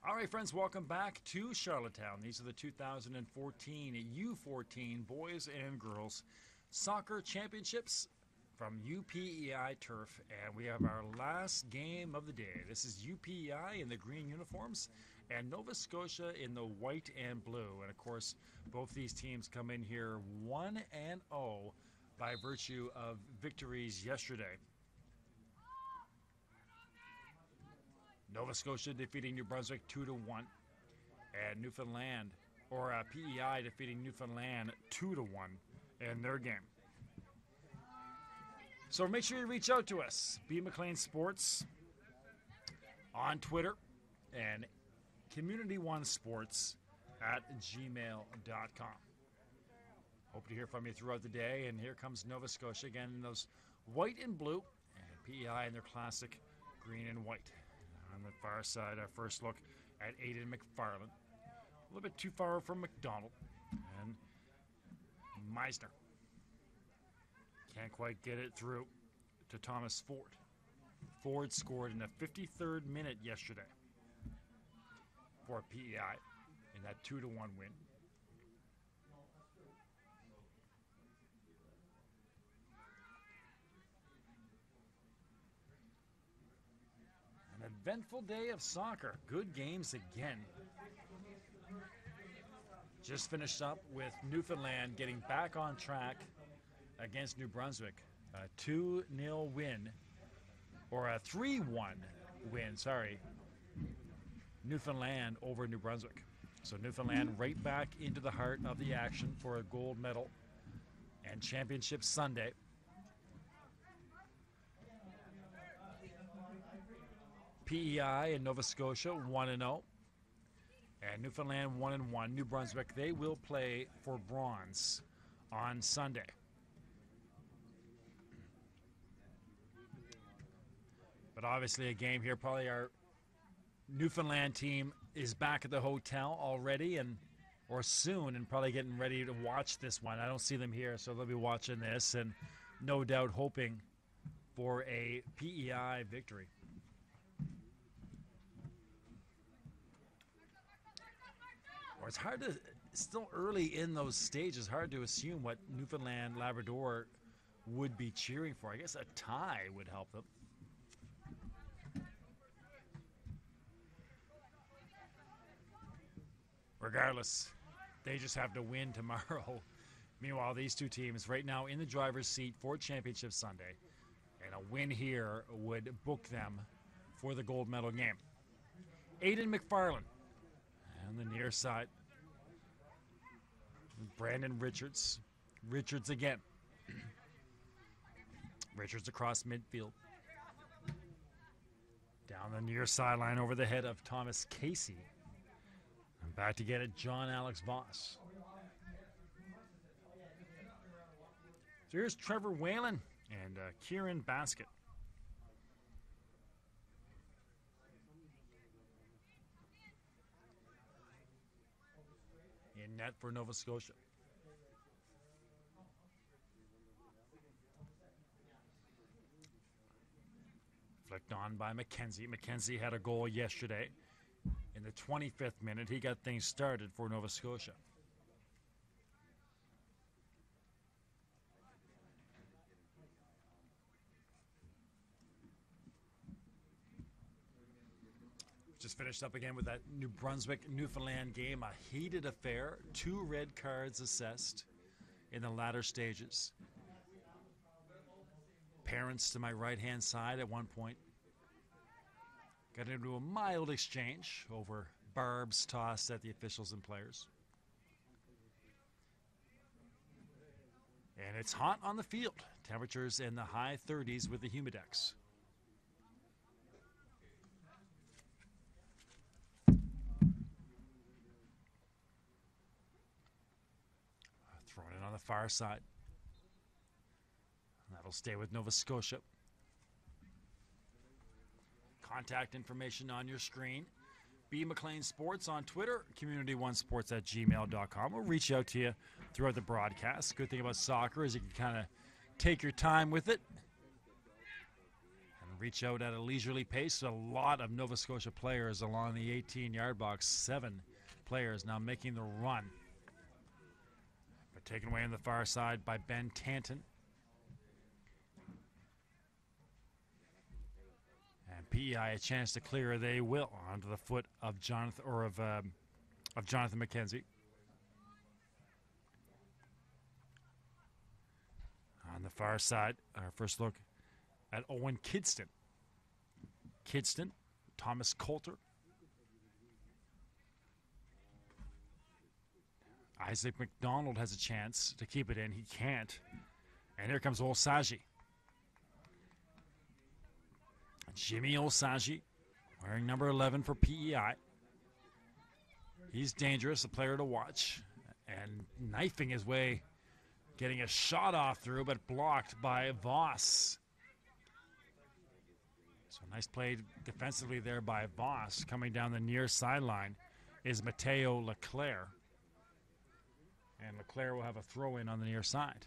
All right, friends, welcome back to Charlottetown. These are the 2014 U14 Boys and Girls Soccer Championships from UPEI Turf, and we have our last game of the day. This is UPEI in the green uniforms and Nova Scotia in the white and blue. And, of course, both these teams come in here 1-0 by virtue of victories yesterday. Nova Scotia defeating New Brunswick 2-1, and Newfoundland, or PEI defeating Newfoundland 2-1 in their game. So make sure you reach out to us, B. McLean Sports on Twitter and community1sports at gmail.com. Hope to hear from you throughout the day, and here comes Nova Scotia again in those white and blue, and PEI in their classic green and white. On the far side, our first look at Aiden McFarland. A little bit too far from McDonald. And Meisner can't quite get it through to Thomas Ford. Ford scored in the 53rd minute yesterday for PEI in that 2-1 win. An eventful day of soccer. Good games again. Just finished up with Newfoundland getting back on track against New Brunswick. A 2-0 win, or a 3-1 win, sorry. Newfoundland over New Brunswick. So Newfoundland right back into the heart of the action for a gold medal and Championship Sunday. PEI and Nova Scotia 1-0, and Newfoundland 1-1. New Brunswick, they will play for bronze on Sunday. But obviously a game here, probably our Newfoundland team is back at the hotel already or soon, and probably getting ready to watch this one. I don't see them here, so they'll be watching this and no doubt hoping for a PEI victory. It's hard to, still early in those stages, hard to assume what Newfoundland Labrador would be cheering for. I guess a tie would help them. Regardless, they just have to win tomorrow. Meanwhile, these two teams right now in the driver's seat for Championship Sunday, and a win here would book them for the gold medal game. Aiden McFarland on the near side. Brandon Richards. Richards again. Richards across midfield. Down the near sideline over the head of Thomas Casey. And back to get it, John Alex Voss. So here's Trevor Whalen and Kieran Basket. In net for Nova Scotia. Flicked on by McKenzie. McKenzie had a goal yesterday. In the 25th minute, he got things started for Nova Scotia. Just finished up again with that New Brunswick-Newfoundland game. A heated affair. 2 red cards assessed in the latter stages. Parents to my right-hand side at one point got into a mild exchange over barbs tossed at the officials and players. And it's hot on the field. Temperatures in the high 30s with the Humidex. Thrown in on the far side. That'll stay with Nova Scotia. Contact information on your screen. B. McLean Sports on Twitter, community1sports at gmail.com. We'll reach out to you throughout the broadcast. Good thing about soccer is you can kind of take your time with it and reach out at a leisurely pace. A lot of Nova Scotia players along the 18-yard box. 7 players now making the run. But taken away on the far side by Ben Tanton. And PEI a chance to clear. They will onto the foot of Jonathan McKenzie. On the far side, our first look at Owen Kidston. Kidston, Thomas Coulter. Isaac McDonald has a chance to keep it in. He can't. And here comes Olsagi. Jimmy Olsagi, wearing number 11 for PEI. He's dangerous, a player to watch. And knifing his way, getting a shot off through, but blocked by Voss. So nice play defensively there by Voss. Coming down the near sideline is Mateo Leclerc. And Leclerc will have a throw-in on the near side.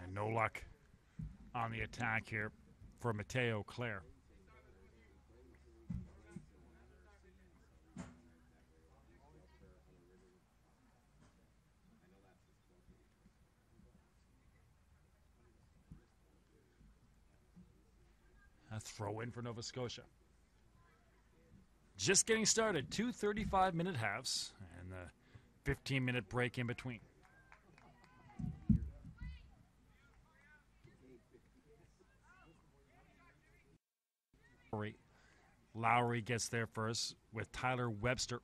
And no luck on the attack here for Mateo Clare. A throw in for Nova Scotia. Just getting started. 2 35-minute halves and the 15-minute break in between. Lowry gets there first with Tyler Webster.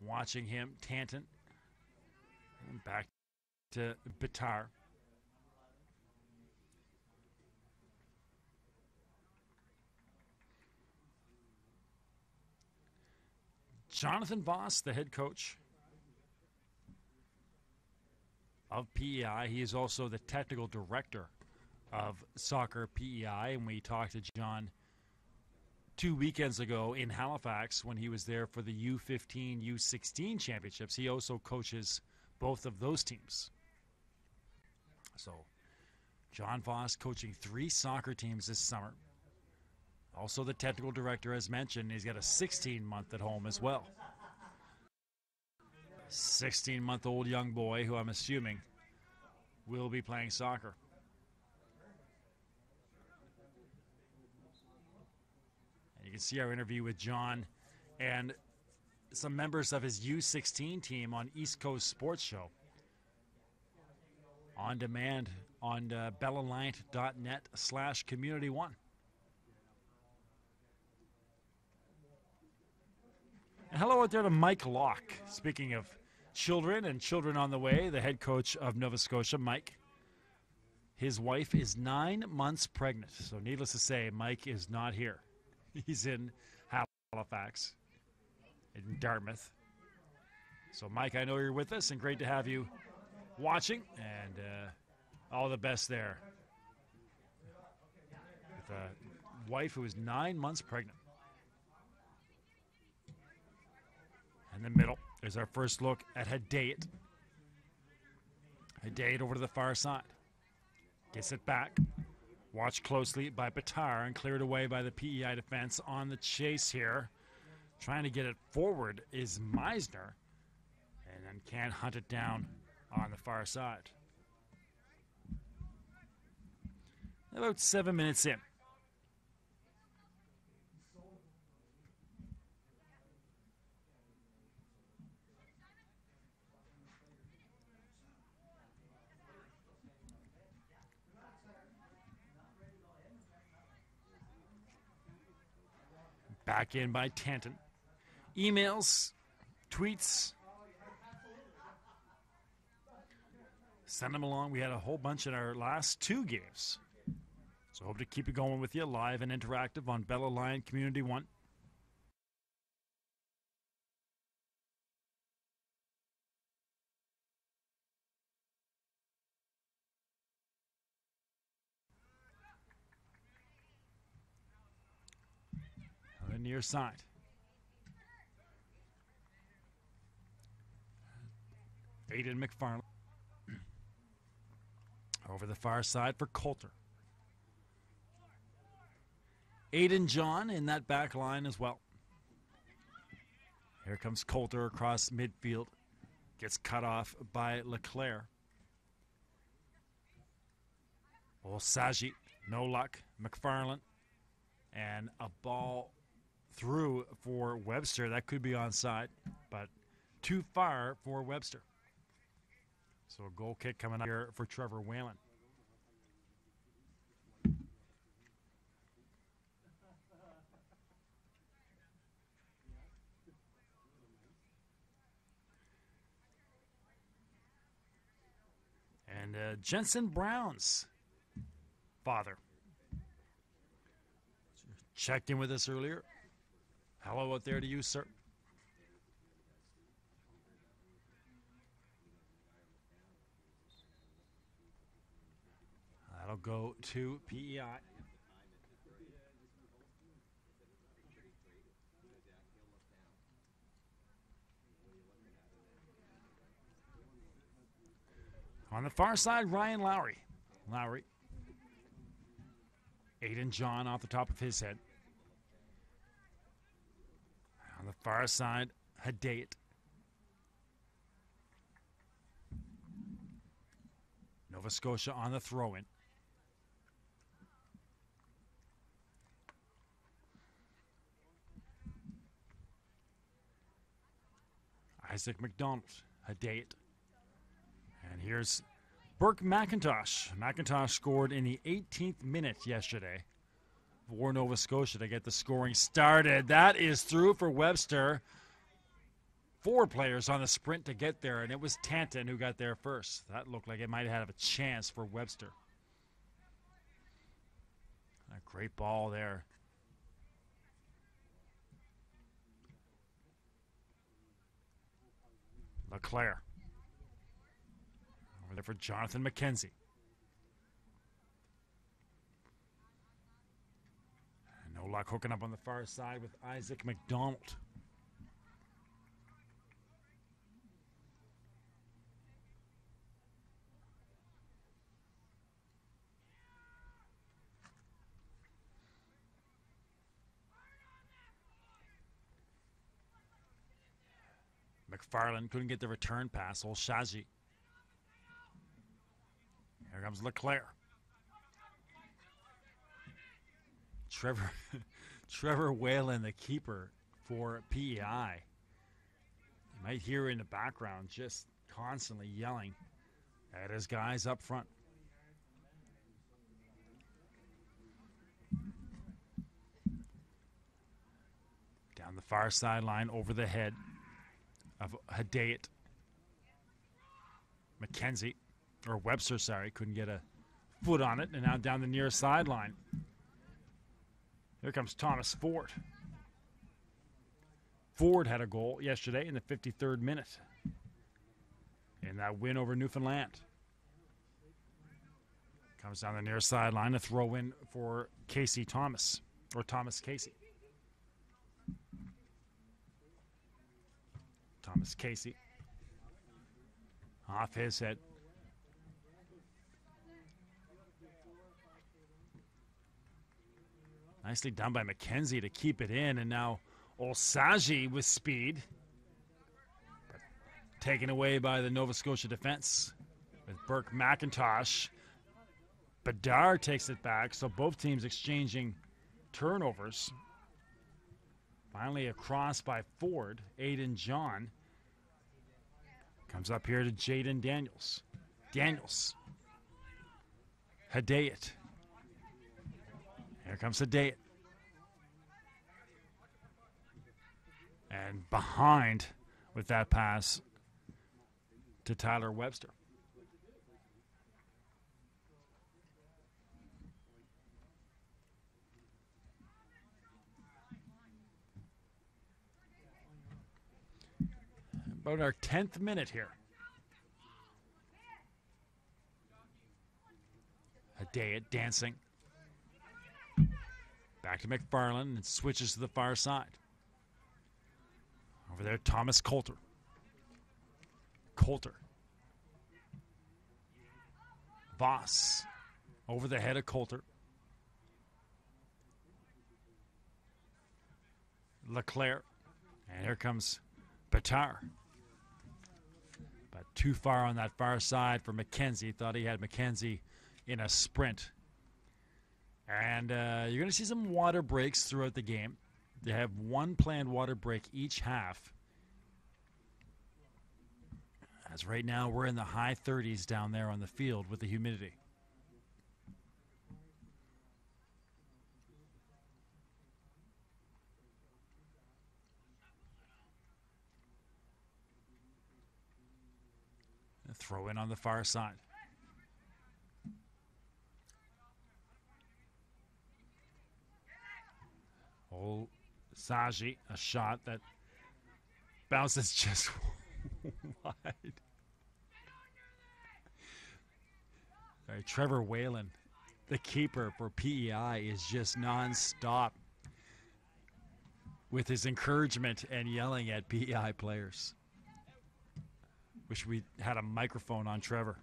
Watching him, Tanton. And back to Bitar. Jonathan Voss, the head coach of PEI. He is also the technical director of soccer PEI, and we talked to John 2 weekends ago in Halifax when he was there for the U15, U16 championships. He also coaches both of those teams. So John Voss coaching 3 soccer teams this summer. Also the technical director, as mentioned, he's got a 16-month at home as well. 16-month-old young boy who I'm assuming will be playing soccer. And you can see our interview with John and some members of his U16 team on East Coast Sports Show. On demand on bellalliant.net/community1. And hello out there to Mike Locke. Speaking of children and children on the way, the head coach of Nova Scotia, Mike. His wife is 9 months pregnant. So needless to say, Mike is not here. He's in Halifax, in Dartmouth. So Mike, I know you're with us, and great to have you watching, and all the best there. With a wife who is 9 months pregnant. In the middle, there's our first look at Hadayat. Hadayat over to the far side. Gets it back. Watched closely by Bitar and cleared away by the PEI defense on the chase here. Trying to get it forward is Meisner. And then can't hunt it down on the far side. About 7 minutes in. Back in by Tanton. Emails, tweets. Send them along. We had a whole bunch in our last 2 games. So hope to keep it going with you live and interactive on Bell Alliant Community 1. the near side. Aiden McFarland. Over the far side for Coulter. Aiden John in that back line as well. Here comes Coulter across midfield. Gets cut off by Leclerc. Saji, no luck. McFarland. And a ball through for Webster. That could be onside, but too far for Webster. So a goal kick coming up here for Trevor Whalen. And Jensen Brown's father checked in with us earlier. Hello out there to you, sir. That'll go to PEI. On the far side, Ryan Lowry. Aiden John off the top of his head. On the far side, Hadayat. Nova Scotia on the throw-in. Isaac McDonald, Hadayat. And here's Burke McIntosh. McIntosh scored in the 18th minute yesterday for Nova Scotia to get the scoring started. That is through for Webster. 4 players on the sprint to get there, and it was Tanton who got there first. That looked like it might have a chance for Webster. A great ball there. Leclerc. Over there for Jonathan McKenzie. And no luck hooking up on the far side with Isaac McDonald. McFarland couldn't get the return pass. Old Shaji. Here comes Leclerc. Trevor Whalen, the keeper for PEI. You might hear in the background just constantly yelling at his guys up front. Down the far sideline over the head of Hadayat. McKenzie, or Webster, sorry, couldn't get a foot on it, and now down the near sideline. Here comes Thomas Ford. Ford had a goal yesterday in the 53rd minute in that win over Newfoundland. Comes down the near sideline, a throw in for Casey Thomas, or Thomas Casey. Thomas Casey. Off his head. Nicely done by McKenzie to keep it in, and now Olsaji with speed. But taken away by the Nova Scotia defense with Burke McIntosh. Bedard takes it back, so both teams exchanging turnovers. Finally a cross by Ford. Aiden John. Comes up here to Jaden Daniels. Hadayat. Here comes Hadayat. And behind with that pass to Tyler Webster. About our 10th minute here. Hadayat dancing. Back to McFarland and switches to the far side. Over there, Thomas Coulter. Voss over the head of Coulter. Leclerc. And here comes Batar. But too far on that far side for McKenzie. Thought he had McKenzie in a sprint. And you're going to see some water breaks throughout the game. They have one planned water break each half. As right now we're in the high 30s down there on the field with the humidity. A throw in on the far side. Oh, Saji, a shot that bounces just wide. All right, Trevor Whalen, the keeper for PEI, is just nonstop with his encouragement and yelling at PEI players. Wish we had a microphone on Trevor.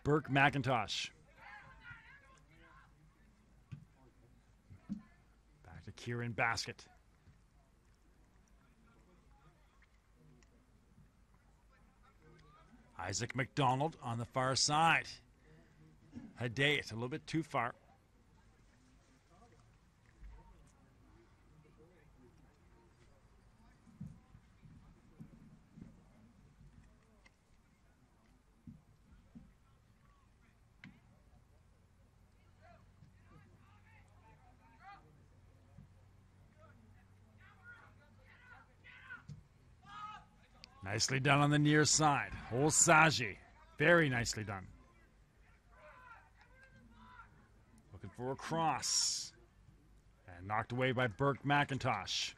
Burke McIntosh. Back to Kieran Basket. Isaac McDonald on the far side. Hadayat a little bit too far. Nicely done on the near side. Olsaji. Very nicely done. Looking for a cross. And knocked away by Burke McIntosh.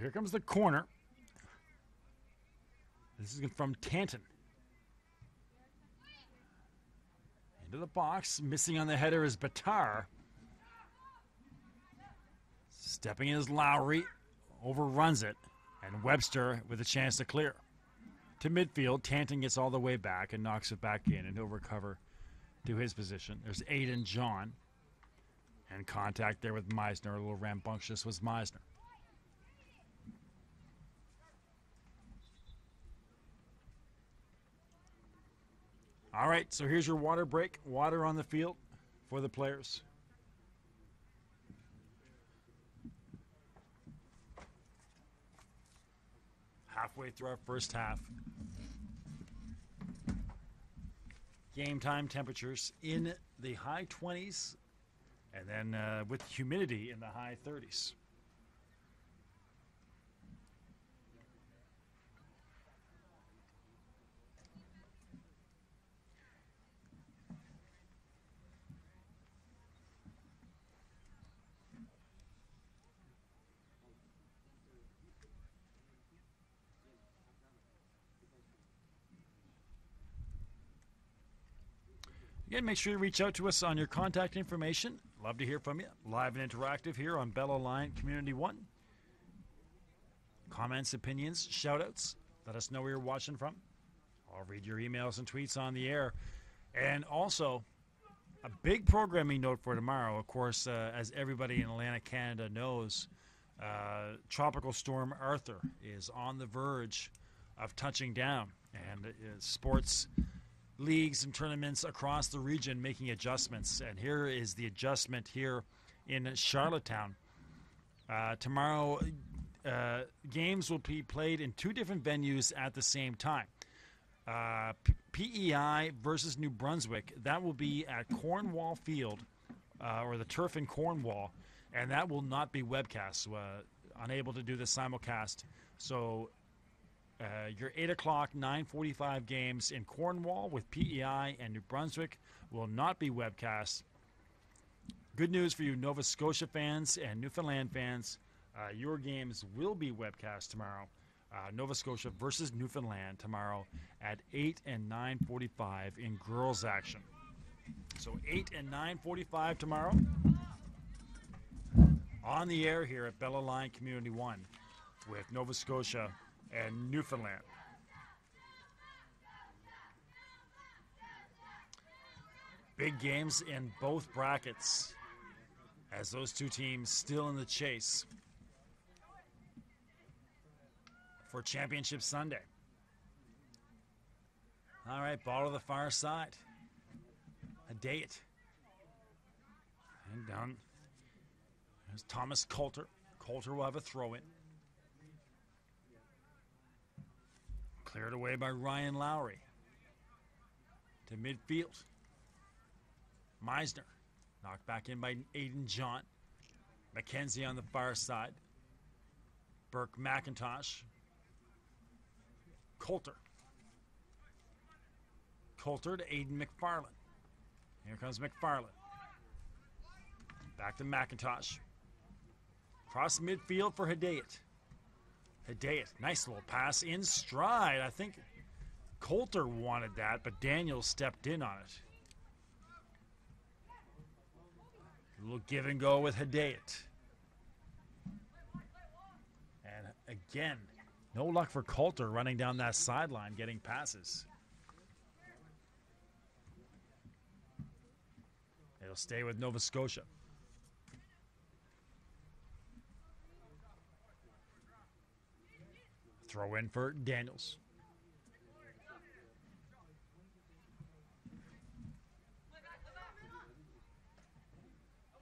Here comes the corner. This is from Tanton. Into the box. Missing on the header is Batar. Stepping in is Lowry. Overruns it. And Webster with a chance to clear. To midfield. Tanton gets all the way back and knocks it back in. And he'll recover to his position. There's Aiden John. And contact there with Meisner. A little rambunctious was Meisner. All right, so here's your water break. Water on the field for the players. Halfway through our first half. Game time temperatures in the high 20s and then with humidity in the high 30s. Again, make sure you reach out to us on your contact information. Love to hear from you. Live and interactive here on Bell Alliant Community 1. Comments, opinions, shout-outs. Let us know where you're watching from. I'll read your emails and tweets on the air. And also, a big programming note for tomorrow. Of course, as everybody in Atlantic Canada knows, Tropical Storm Arthur is on the verge of touching down. And sports leagues and tournaments across the region making adjustments. And here is the adjustment here in Charlottetown. Tomorrow, games will be played in two different venues at the same time. PEI versus New Brunswick, that will be at Cornwall Field, or the turf in Cornwall, and that will not be webcast. Unable to do the simulcast. So Your 8 o'clock, 9:45 games in Cornwall with PEI and New Brunswick will not be webcast. Good news for you Nova Scotia fans and Newfoundland fans. Your games will be webcast tomorrow. Nova Scotia versus Newfoundland tomorrow at 8 and 9:45 in girls action. So 8 and 9:45 tomorrow on the air here at Bella Line Community 1 with Nova Scotia and Newfoundland. Big games in both brackets as those two teams still in the chase for Championship Sunday. All right, ball to the far side. A date. And down. There's Thomas Coulter. Coulter will have a throw in. Cleared away by Ryan Lowry. To midfield. Meisner. Knocked back in by Aiden John. McKenzie on the far side. Burke McIntosh. Coulter. Coulter to Aiden McFarland. Here comes McFarland. Back to McIntosh. Cross midfield for Hedayat. Hedayat, nice little pass in stride. I think Coulter wanted that, but Daniel stepped in on it. A little give and go with Hedayat. And again, no luck for Coulter running down that sideline getting passes. It'll stay with Nova Scotia. Throw in for Daniels.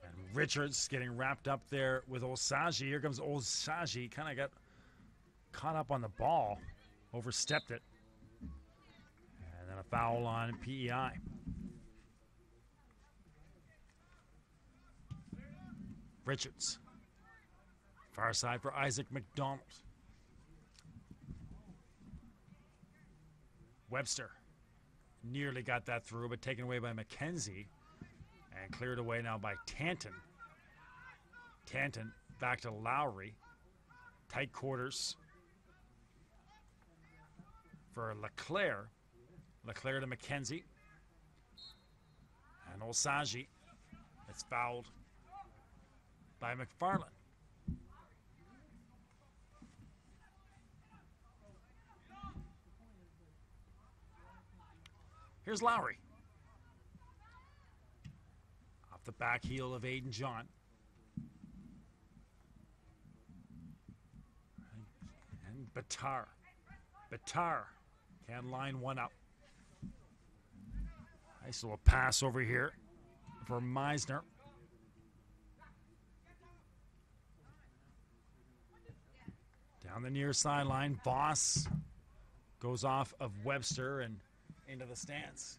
And Richards getting wrapped up there with Osagie. Here comes Osagie. Kind of got caught up on the ball. Overstepped it. And then a foul on PEI. Richards. Far side for Isaac McDonald. Webster nearly got that through, but taken away by McKenzie and cleared away now by Tanton. Tanton back to Lowry. Tight quarters for LeClaire. LeClaire to McKenzie. And Osagie. It's fouled by McFarland. Here's Lowry. Off the back heel of Aiden John. And Batar. Batar can line one up. Nice little pass over here for Meisner. Down the near sideline, Voss goes off of Webster and into the stands.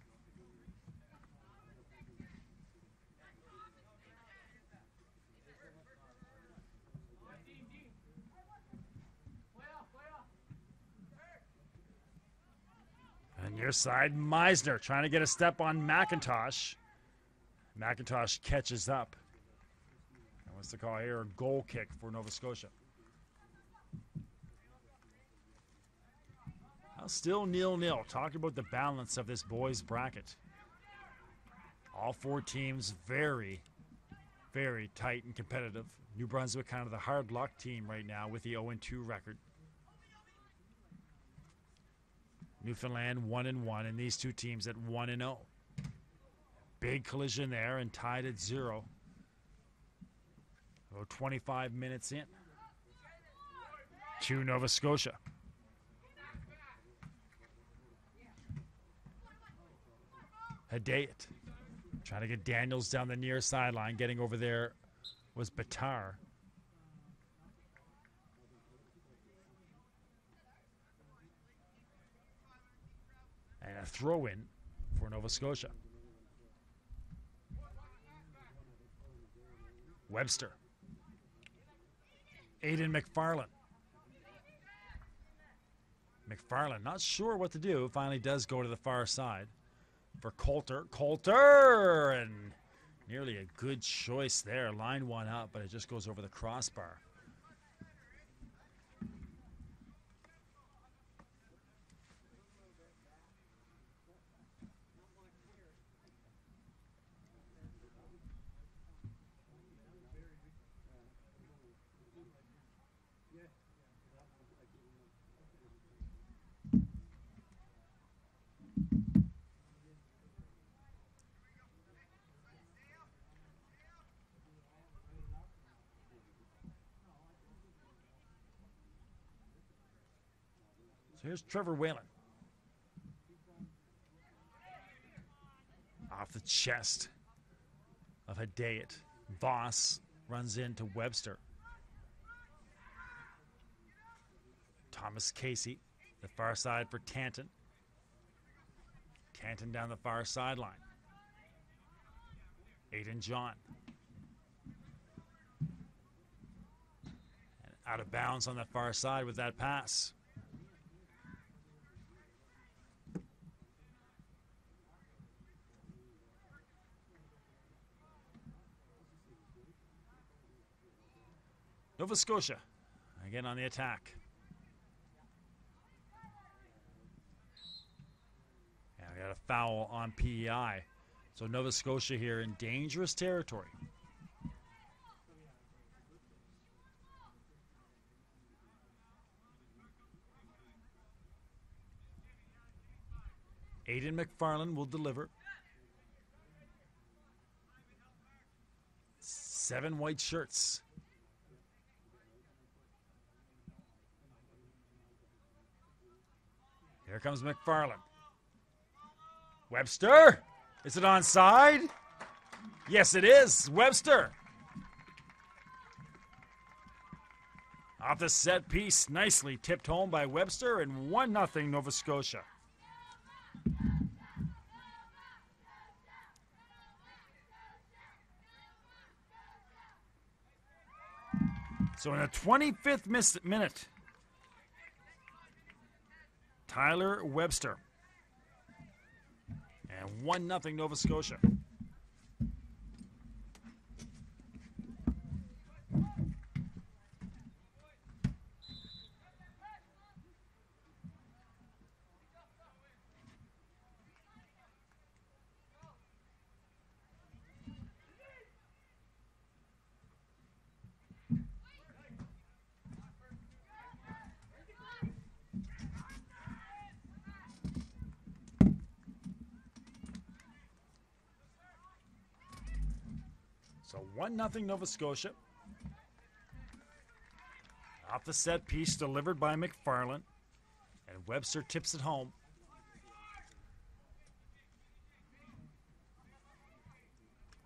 And near side, Meisner trying to get a step on McIntosh. McIntosh catches up. And what's the call here? A goal kick for Nova Scotia. Still 0-0. Talking about the balance of this boys bracket. All four teams very, very tight and competitive. New Brunswick kind of the hard luck team right now with the 0-2 record. Newfoundland 1-1, and these two teams at 1-0. Big collision there and tied at 0. About 25 minutes in to Nova Scotia. Hedayat trying to get Daniels down the near sideline. Getting over there was Batar. And a throw-in for Nova Scotia. Webster. Aiden McFarland. McFarland, not sure what to do, finally does go to the far side for Coulter. Coulter! And nearly a good choice there. Line one up, but it just goes over the crossbar. So here's Trevor Whalen. Off the chest of Hedayat. Voss runs into Webster. Thomas Casey, the far side for Tanton. Tanton down the far sideline. Aiden John. And out of bounds on the far side with that pass. Nova Scotia again on the attack. And we got a foul on PEI. So Nova Scotia here in dangerous territory. Aiden McFarland will deliver. 7 white shirts. Here comes McFarland. Webster! Is it onside? Yes, it is. Webster. Off the set piece, nicely tipped home by Webster, and 1-0 Nova Scotia. So in the 25th minute, Tyler Webster. And 1-0 Nova Scotia. So 1-0 Nova Scotia. Off the set piece delivered by McFarland. And Webster tips it home.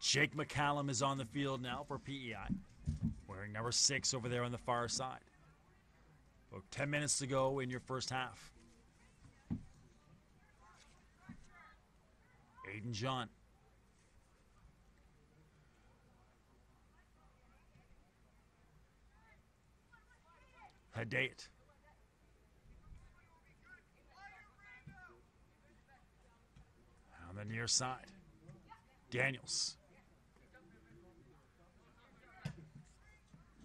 Jake McCallum is on the field now for PEI. Wearing number 6 over there on the far side. About 10 minutes to go in your first half. Aiden John. Hedayat. On the near side. Daniels.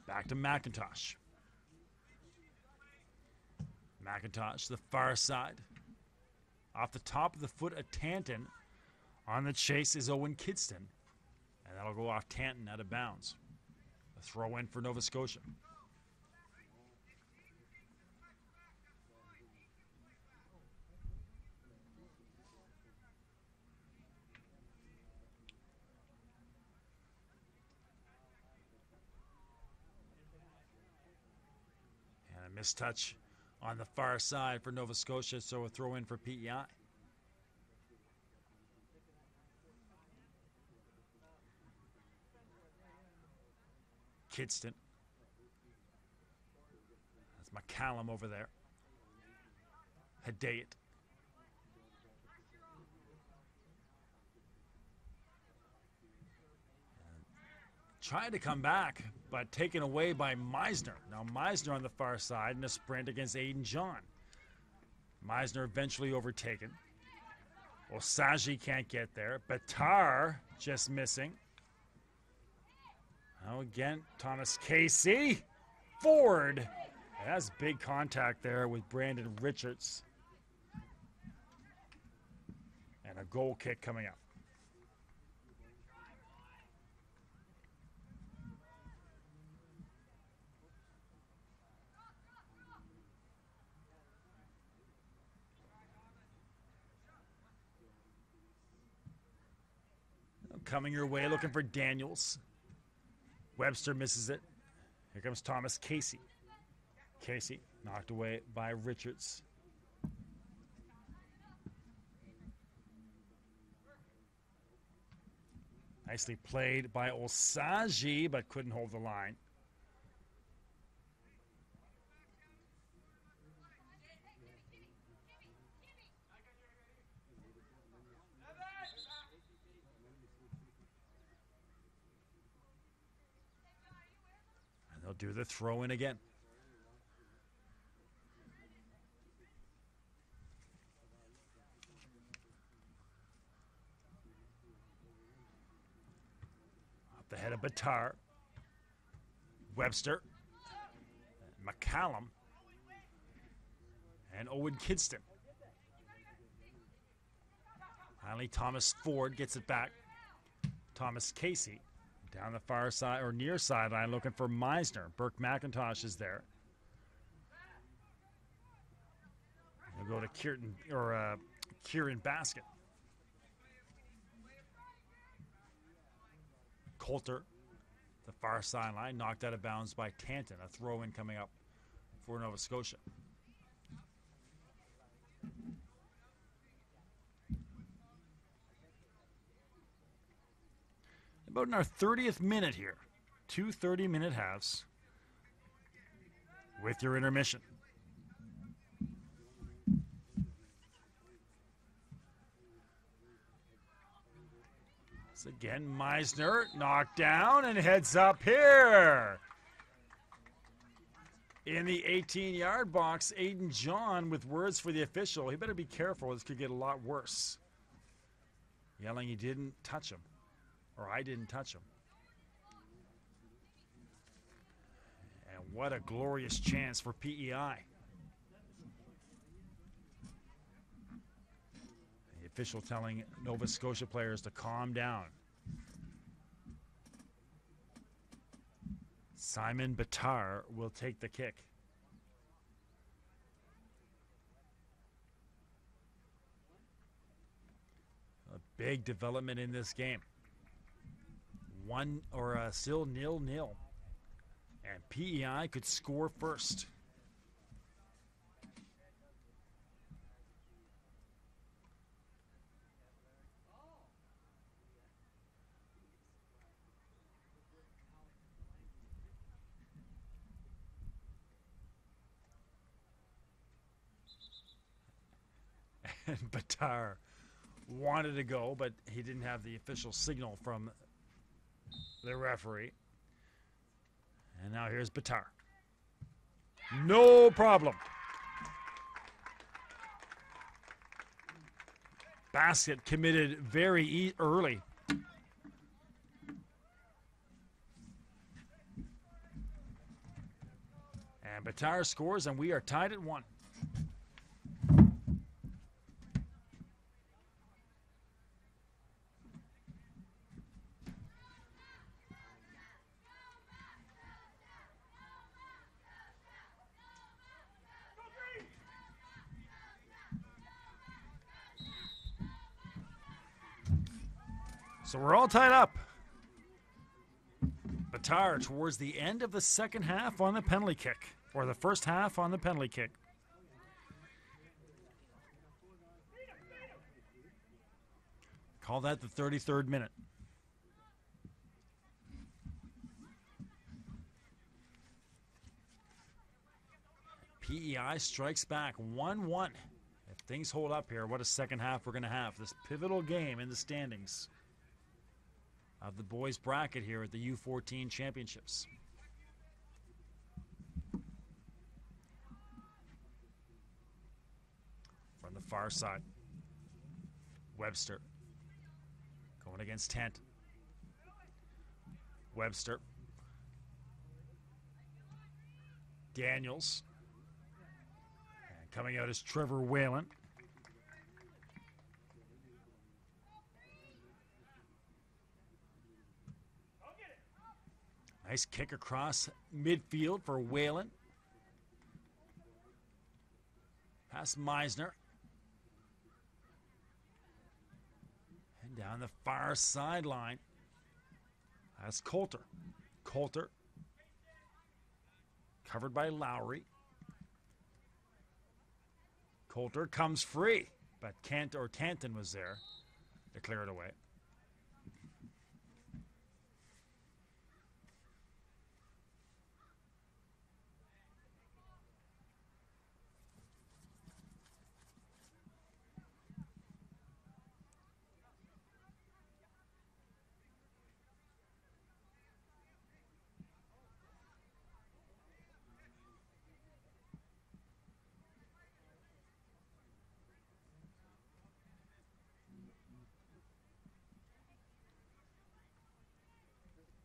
Back to McIntosh. McIntosh, the far side. Off the top of the foot of Tanton. On the chase is Owen Kidston. And that'll go off Tanton out of bounds. A throw in for Nova Scotia. Mistouch on the far side for Nova Scotia, so a throw in for PEI. Kidston. That's McCallum over there. Hedayat. Tried to come back, but taken away by Meisner. Now Meisner on the far side in a sprint against Aiden John. Meisner eventually overtaken. Osagie can't get there. Batar just missing. Now again, Thomas Casey. Ford. That's big contact there with Brandon Richards. And a goal kick coming up. Coming your way, looking for Daniels. Webster misses it. Here comes Thomas Casey. Casey knocked away by Richards. Nicely played by Osagie, but couldn't hold the line. They'll do the throw in again. Off the head of Batar. Webster. McCallum. And Owen Kidston. Finally, Thomas Ford gets it back. Thomas Casey. Down the far side or near sideline looking for Meisner. Burke McIntosh is there. We'll go to Kieran Basket. Coulter, the far sideline, knocked out of bounds by Tanton. A throw in coming up for Nova Scotia. About in our 30th minute here. 2 30-minute halves with your intermission. So again, Meisner knocked down and heads up here. In the 18-yard box, Aiden John with words for the official. He better be careful. This could get a lot worse. Yelling he didn't touch him. Or I didn't touch him. And what a glorious chance for PEI. The official telling Nova Scotia players to calm down. Simon Batar will take the kick. A big development in this game. Still 0-0. And PEI could score first. And Batar wanted to go, but he didn't have the official signal from the referee. And now here's Batar. No problem. Basket committed very early. And Batar scores, and we are tied at 1. So we're all tied up. Batar towards the end of the second half on the penalty kick, or the first half on the penalty kick. Call that the 33rd minute. PEI strikes back 1-1. If things hold up here, what a second half we're going to have. This pivotal game in the standings of the boys bracket here at the U14 Championships. from the far side. Webster going against Tent. Webster. Daniels. And coming out is Trevor Whalen. Nice kick across midfield for Whalen. Past Meisner. And down the far sideline. That's Coulter. Coulter. Covered by Lowry. Coulter comes free, but Tanton was there to clear it away.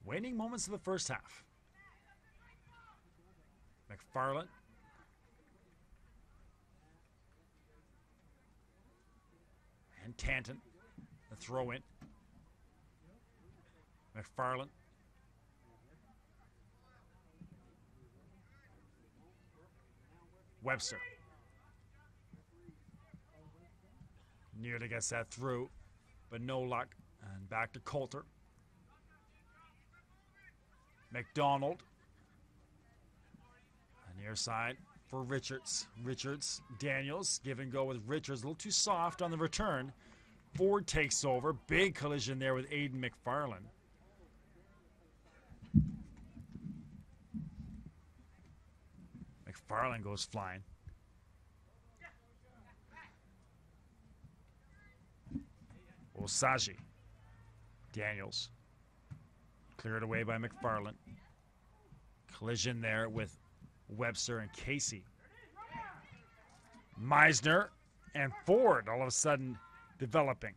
Waning moments of the first half. McFarland. And Tanton. The throw in. McFarland. Webster. Nearly gets that through, but no luck. And back to Coulter. McDonald. Near side for Richards. Richards, Daniels, give and go with Richards. A little too soft on the return. Ford takes over. Big collision there with Aiden McFarland. McFarland goes flying. Osagie. Daniels. Cleared away by McFarland. Collision there with Webster and Casey. Meisner and Ford all of a sudden developing.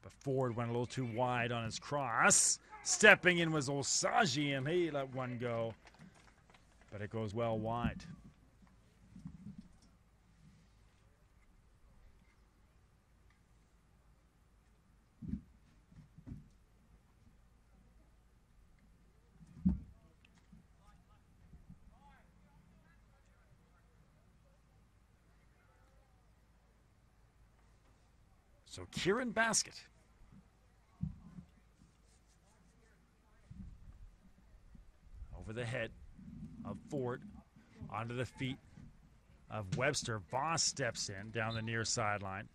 But Ford went a little too wide on his cross. Stepping in was Osagie, and he let one go. But it goes well wide. So Kieran Basket. Over the head of Ford, onto the feet of Webster. Voss steps in down the near sideline.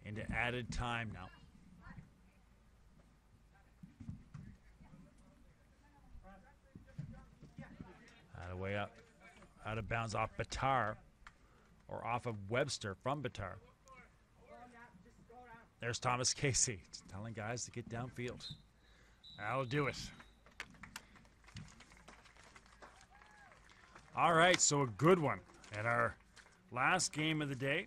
Into added time now. Out of way up. Out of bounds off Batar. Or off of Webster from Batar. There's Thomas Casey. Telling guys to get downfield. That'll do it. All right, so a good one. And our last game of the day.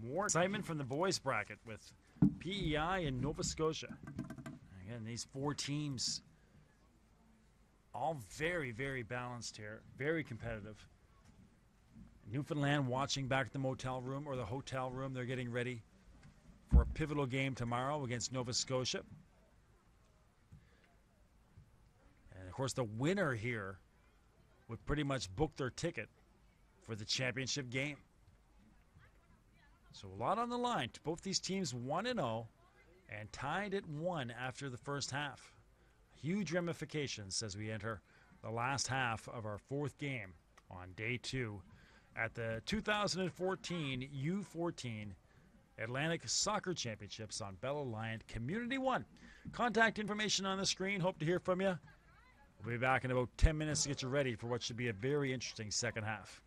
More excitement from the boys bracket with PEI and Nova Scotia. Again, these four teams, all very, very balanced here, very competitive. Newfoundland watching back at the motel room or the hotel room. They're getting ready for a pivotal game tomorrow against Nova Scotia. And, of course, the winner here would pretty much book their ticket for the championship game. So a lot on the line. Both these teams 1-0 and tied at 1 after the first half. Huge ramifications as we enter the last half of our fourth game on day 2 at the 2014 U14 Atlantic Soccer Championships on Bell Alliant Community 1. Contact information on the screen. Hope to hear from you. We'll be back in about 10 minutes to get you ready for what should be a very interesting second half.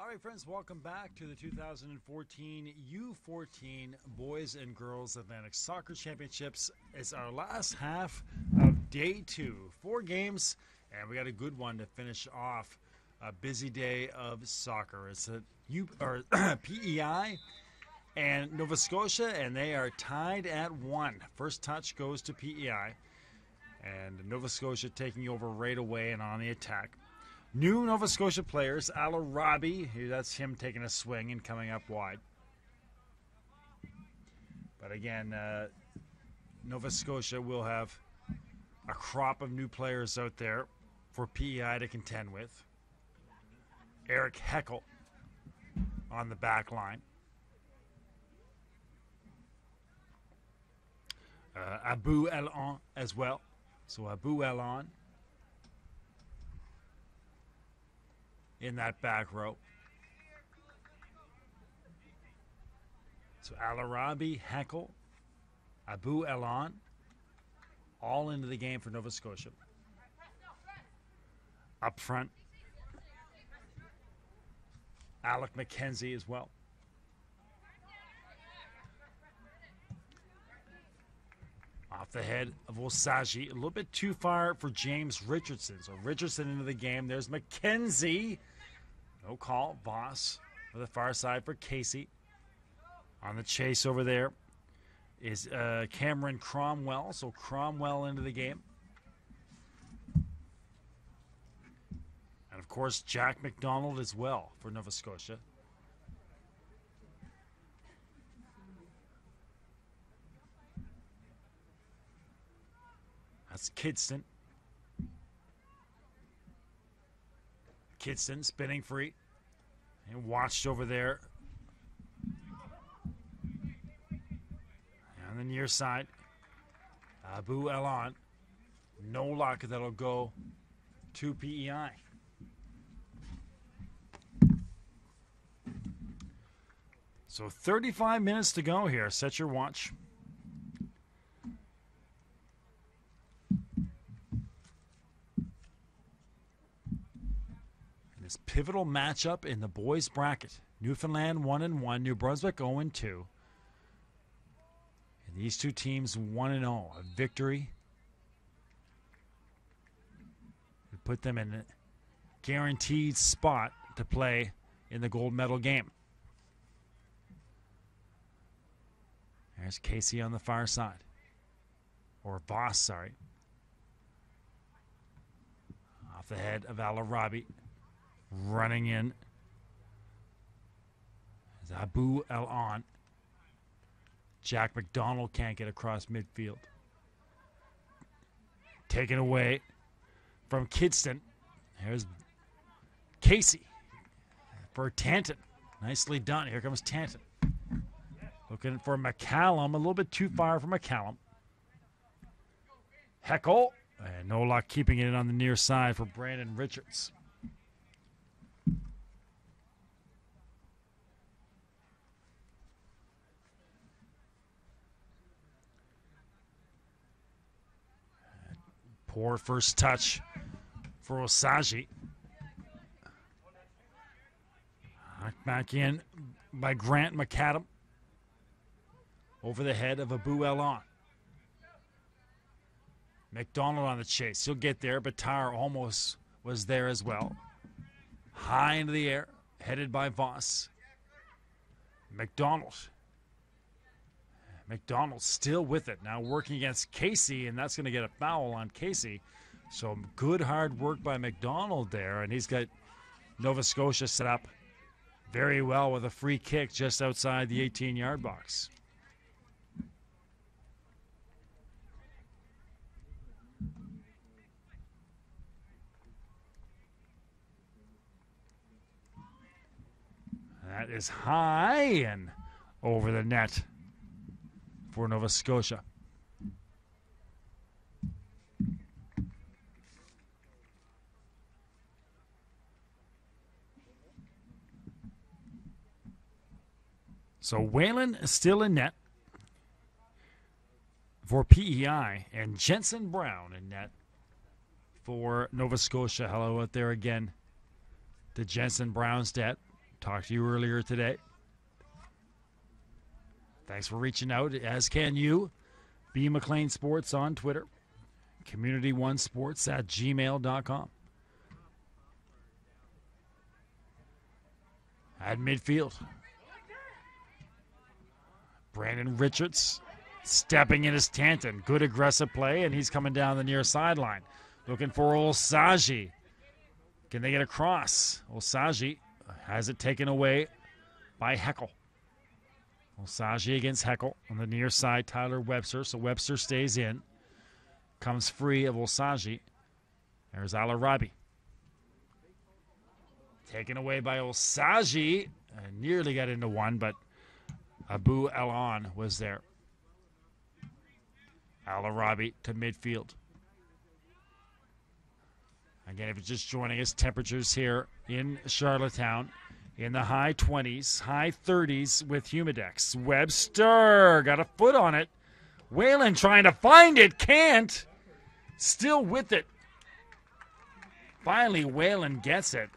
All right, friends, welcome back to the 2014 U14 Boys and Girls Atlantic Soccer Championships. It's our last half of day 2. 4 games, and we got a good one to finish off a busy day of soccer. It's a PEI and Nova Scotia, and they are tied at 1. First touch goes to PEI, and Nova Scotia taking over right away and on the attack. New Nova Scotia players, Alarabi, that's him taking a swing and coming up wide. But again, Nova Scotia will have a crop of new players out there for PEI to contend with. Eric Heckel on the back line. Abu Elan as well. So Abu Elan in that back row. So Alarabi, Heckel, Abu Elan, all into the game for Nova Scotia. Up front, Alec McKenzie as well. Off the head of Osagi, a little bit too far for James Richardson. So Richardson into the game. There's McKenzie. No call. Voss on the far side for Casey. On the chase over there is Cameron Cromwell. So Cromwell into the game. And of course, Jack McDonald as well for Nova Scotia. That's Kidston. Kidston spinning free. And watched over there. On the near side. Abu Elan. No luck. That'll go to PEI. So 35 minutes to go here. Set your watch. This pivotal matchup in the boys bracket. Newfoundland 1-1, New Brunswick 0-2. And these two teams 1-0. A victory would put them in a guaranteed spot to play in the gold medal game. There's Casey on the far side. Or Voss, sorry. Off the head of Alarabi. Running in is Abu Elan. Jack McDonald can't get across midfield. Taken away from Kidston. Here's Casey for Tanton. Nicely done. Here comes Tanton. Looking for McCallum. A little bit too far for McCallum. Heckel. And no luck keeping it on the near side for Brandon Richards. Poor first touch for Osagi. Knocked back in by Grant McAdam. Over the head of Abu Elan. McDonald on the chase. He'll get there, but Tar almost was there as well. High into the air, headed by Voss. McDonald still with it. Now working against Casey, and that's going to get a foul on Casey. So good hard work by McDonald there, and he's got Nova Scotia set up very well with a free kick just outside the 18-yard box. That is high and over the net for Nova Scotia. So Whalen is still in net for PEI, and Jensen Brown in net for Nova Scotia. Hello out there again to Jensen Brownstead. Talked to you earlier today. Thanks for reaching out, as can you. B. McLean Sports on Twitter. CommunityOneSports@gmail.com. At midfield, Brandon Richards stepping in as Tanton. Good aggressive play, and he's coming down the near sideline. Looking for Olsagi. Can they get across? Olsagi has it taken away by Heckel. Olsagi against Heckel on the near side. Tyler Webster. So Webster stays in. Comes free of Olsagi. There's Alarabi. Taken away by Olsagi. Nearly got into one, but Abu Elan was there. Alarabi to midfield. Again, if you're just joining us, temperatures here in Charlottetown in the high 20s, high 30s with Humidex. Webster got a foot on it. Whalen trying to find it, can't. Still with it. Finally, Whalen gets it.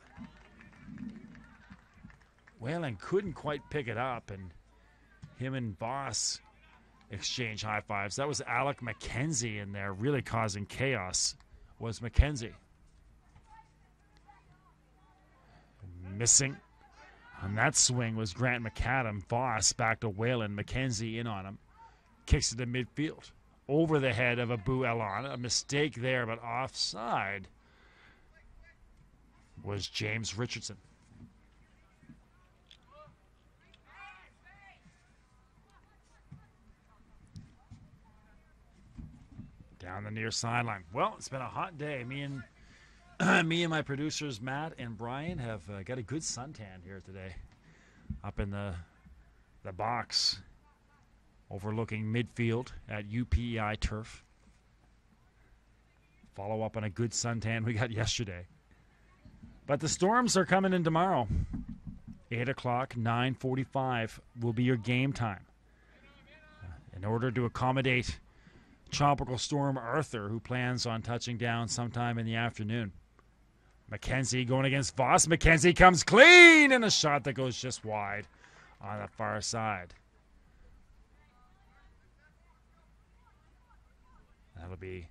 Whalen couldn't quite pick it up, and him and Voss exchange high fives. That was Alec McKenzie in there, really causing chaos, was McKenzie. Missing on that swing was Grant McAdam. Voss back to Whalen. McKenzie in on him. Kicks it to midfield. Over the head of Abu Elan. A mistake there, but offside was James Richardson. Down the near sideline. Well, it's been a hot day. Me and my producers, Matt and Brian, have got a good suntan here today. Up in the box, overlooking midfield at UPEI turf. Follow up on a good suntan we got yesterday. But the Storms are coming in tomorrow. 8 o'clock, 9:45 will be your game time. In order to accommodate Tropical Storm Arthur, who plans on touching down sometime in the afternoon. McKenzie going against Voss. McKenzie comes clean, and a shot that goes just wide on the far side. That'll be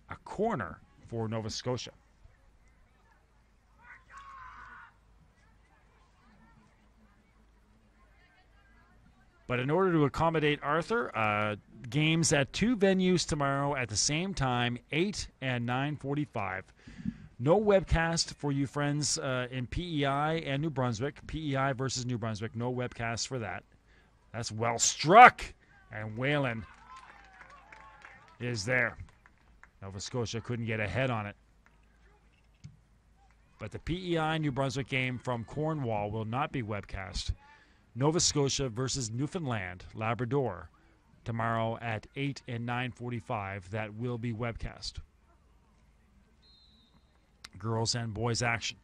a corner for Nova Scotia. But in order to accommodate Arthur, games at two venues tomorrow at the same time, 8 and 9:45. No webcast for you friends in PEI and New Brunswick. PEI versus New Brunswick. No webcast for that. That's well struck. And Whalen is there. Nova Scotia couldn't get ahead on it. But the PEI New Brunswick game from Cornwall will not be webcast. Nova Scotia versus Newfoundland, Labrador, tomorrow at 8 and 9:45. That will be webcast. Girls and boys action.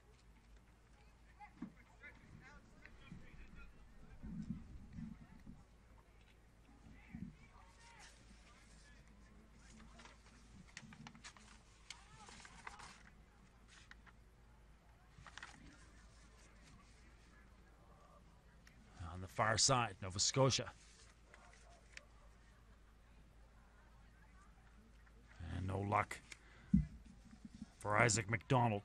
On the far side, Nova Scotia. And no luck for Isaac McDonald.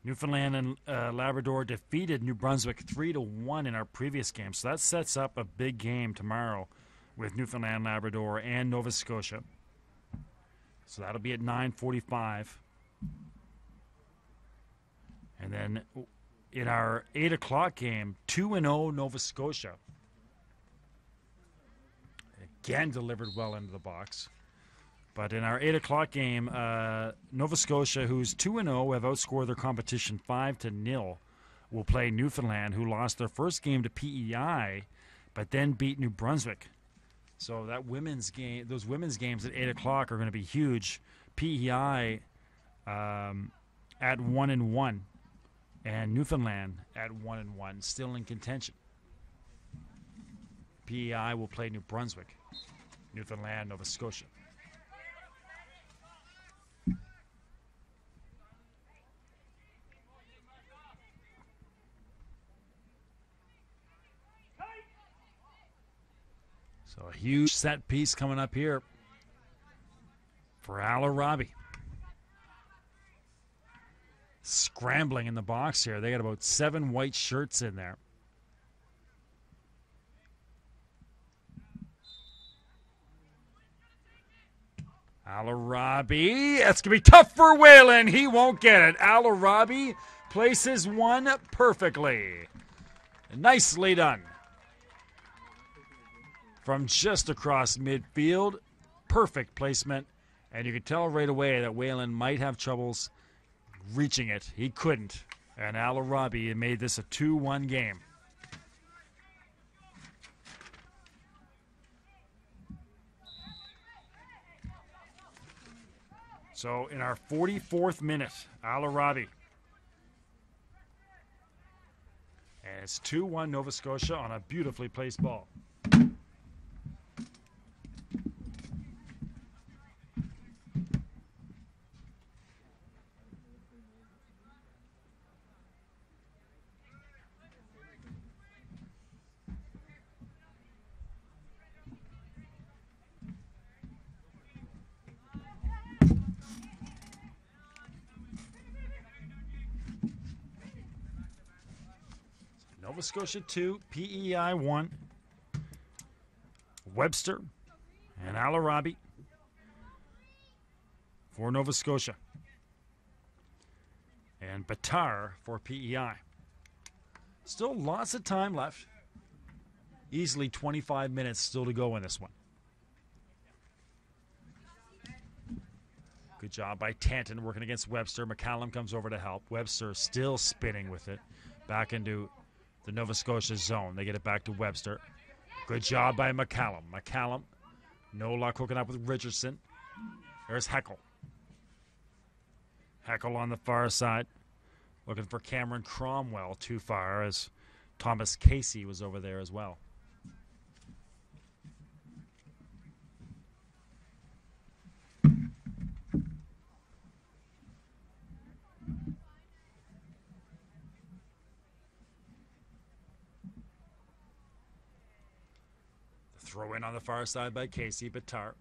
Newfoundland and Labrador defeated New Brunswick 3-1 in our previous game. So that sets up a big game tomorrow with Newfoundland, Labrador, and Nova Scotia. So that'll be at 9:45. And then in our 8 o'clock game, 2-0 Nova Scotia. Again delivered well into the box. But in our 8 o'clock game, Nova Scotia, who's 2-0, have outscored their competition 5-0, will play Newfoundland, who lost their first game to PEI, but then beat New Brunswick. So that women's game, those women's games at 8 o'clock are going to be huge. PEI at 1-1, and Newfoundland at 1-1, still in contention. PEI will play New Brunswick. Newfoundland, Nova Scotia. So a huge set piece coming up here for Alarobi. Scrambling in the box here. They got about 7 white shirts in there. Alarobi. That's going to be tough for Whalen. He won't get it. Alarobi places one perfectly. Nicely done. From just across midfield. Perfect placement. And you could tell right away that Whalen might have troubles reaching it. He couldn't. And Alarobi made this a 2-1 game. So in our 44th minute, Alarobi. And it's 2-1 Nova Scotia on a beautifully placed ball. Nova Scotia 2, PEI 1. Webster and Alarobi for Nova Scotia. And Batar for PEI. Still lots of time left. Easily 25 minutes still to go in this one. Good job by Tanton working against Webster. McCallum comes over to help. Webster still spinning with it. Back into the Nova Scotia zone. They get it back to Webster. Good job by McCallum. McCallum, no luck hooking up with Richardson. There's Heckel. Heckel on the far side. Looking for Cameron Cromwell too far as Thomas Casey was over there as well. Throw in on the far side by Casey. Batar.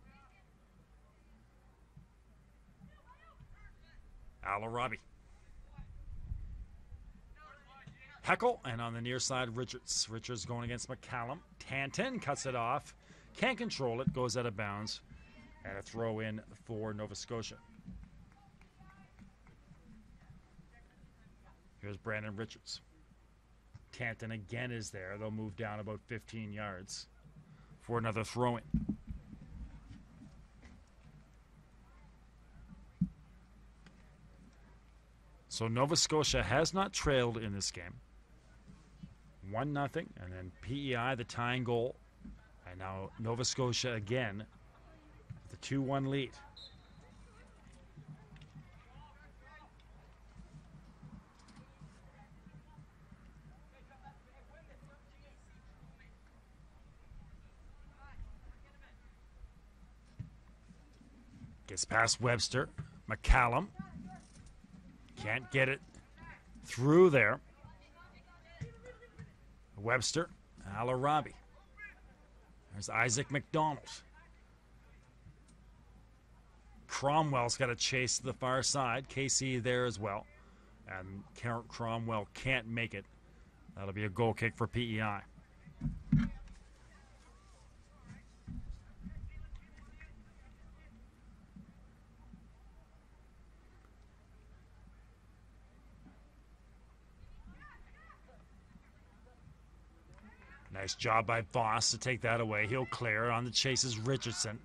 Alarobi. Heckel, and on the near side, Richards. Richards going against McCallum. Tanton cuts it off. Can't control it. Goes out of bounds. And a throw in for Nova Scotia. Here's Brandon Richards. Tanton again is there. They'll move down about 15 yards for another throw-in. So Nova Scotia has not trailed in this game. 1-0, and then PEI the tying goal. And now Nova Scotia again with a 2-1 lead. Gets past Webster. McCallum. Can't get it through there. Webster. Alarobi. There's Isaac McDonald. Cromwell's got a chase to the far side. Casey there as well. And Cromwell can't make it. That'll be a goal kick for PEI. Nice job by Voss to take that away. He'll clear. On the chase is Richardson.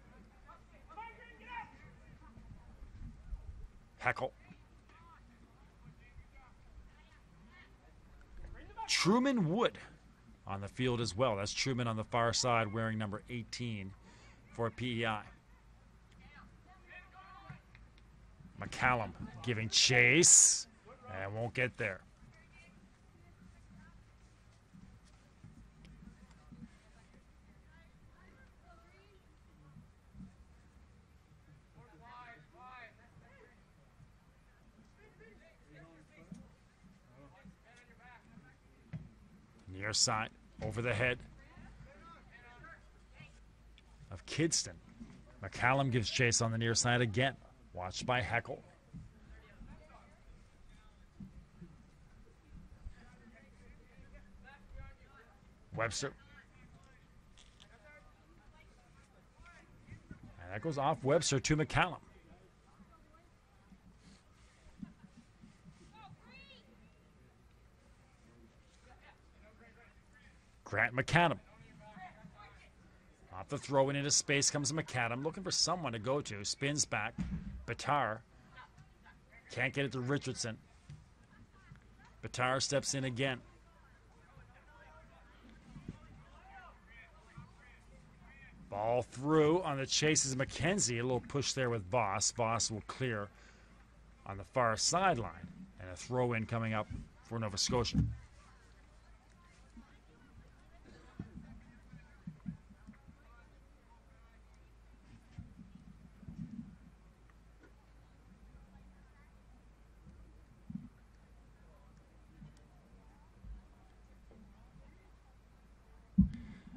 Heckel. Truman Wood on the field as well. That's Truman on the far side wearing number 18 for PEI. McCallum giving chase and won't get there. Near side, over the head. of Kidston. McCallum gives chase on the near side again. Watched by Heckle. Webster. And that goes off Webster to McCallum. Grant McAdam. Off the throw and into space comes McAdam, looking for someone to go to. Spins back. Batar. Can't get it to Richardson. Batar steps in again. Ball through on the chase is McKenzie. A little push there with Voss. Voss will clear on the far sideline. And a throw in coming up for Nova Scotia.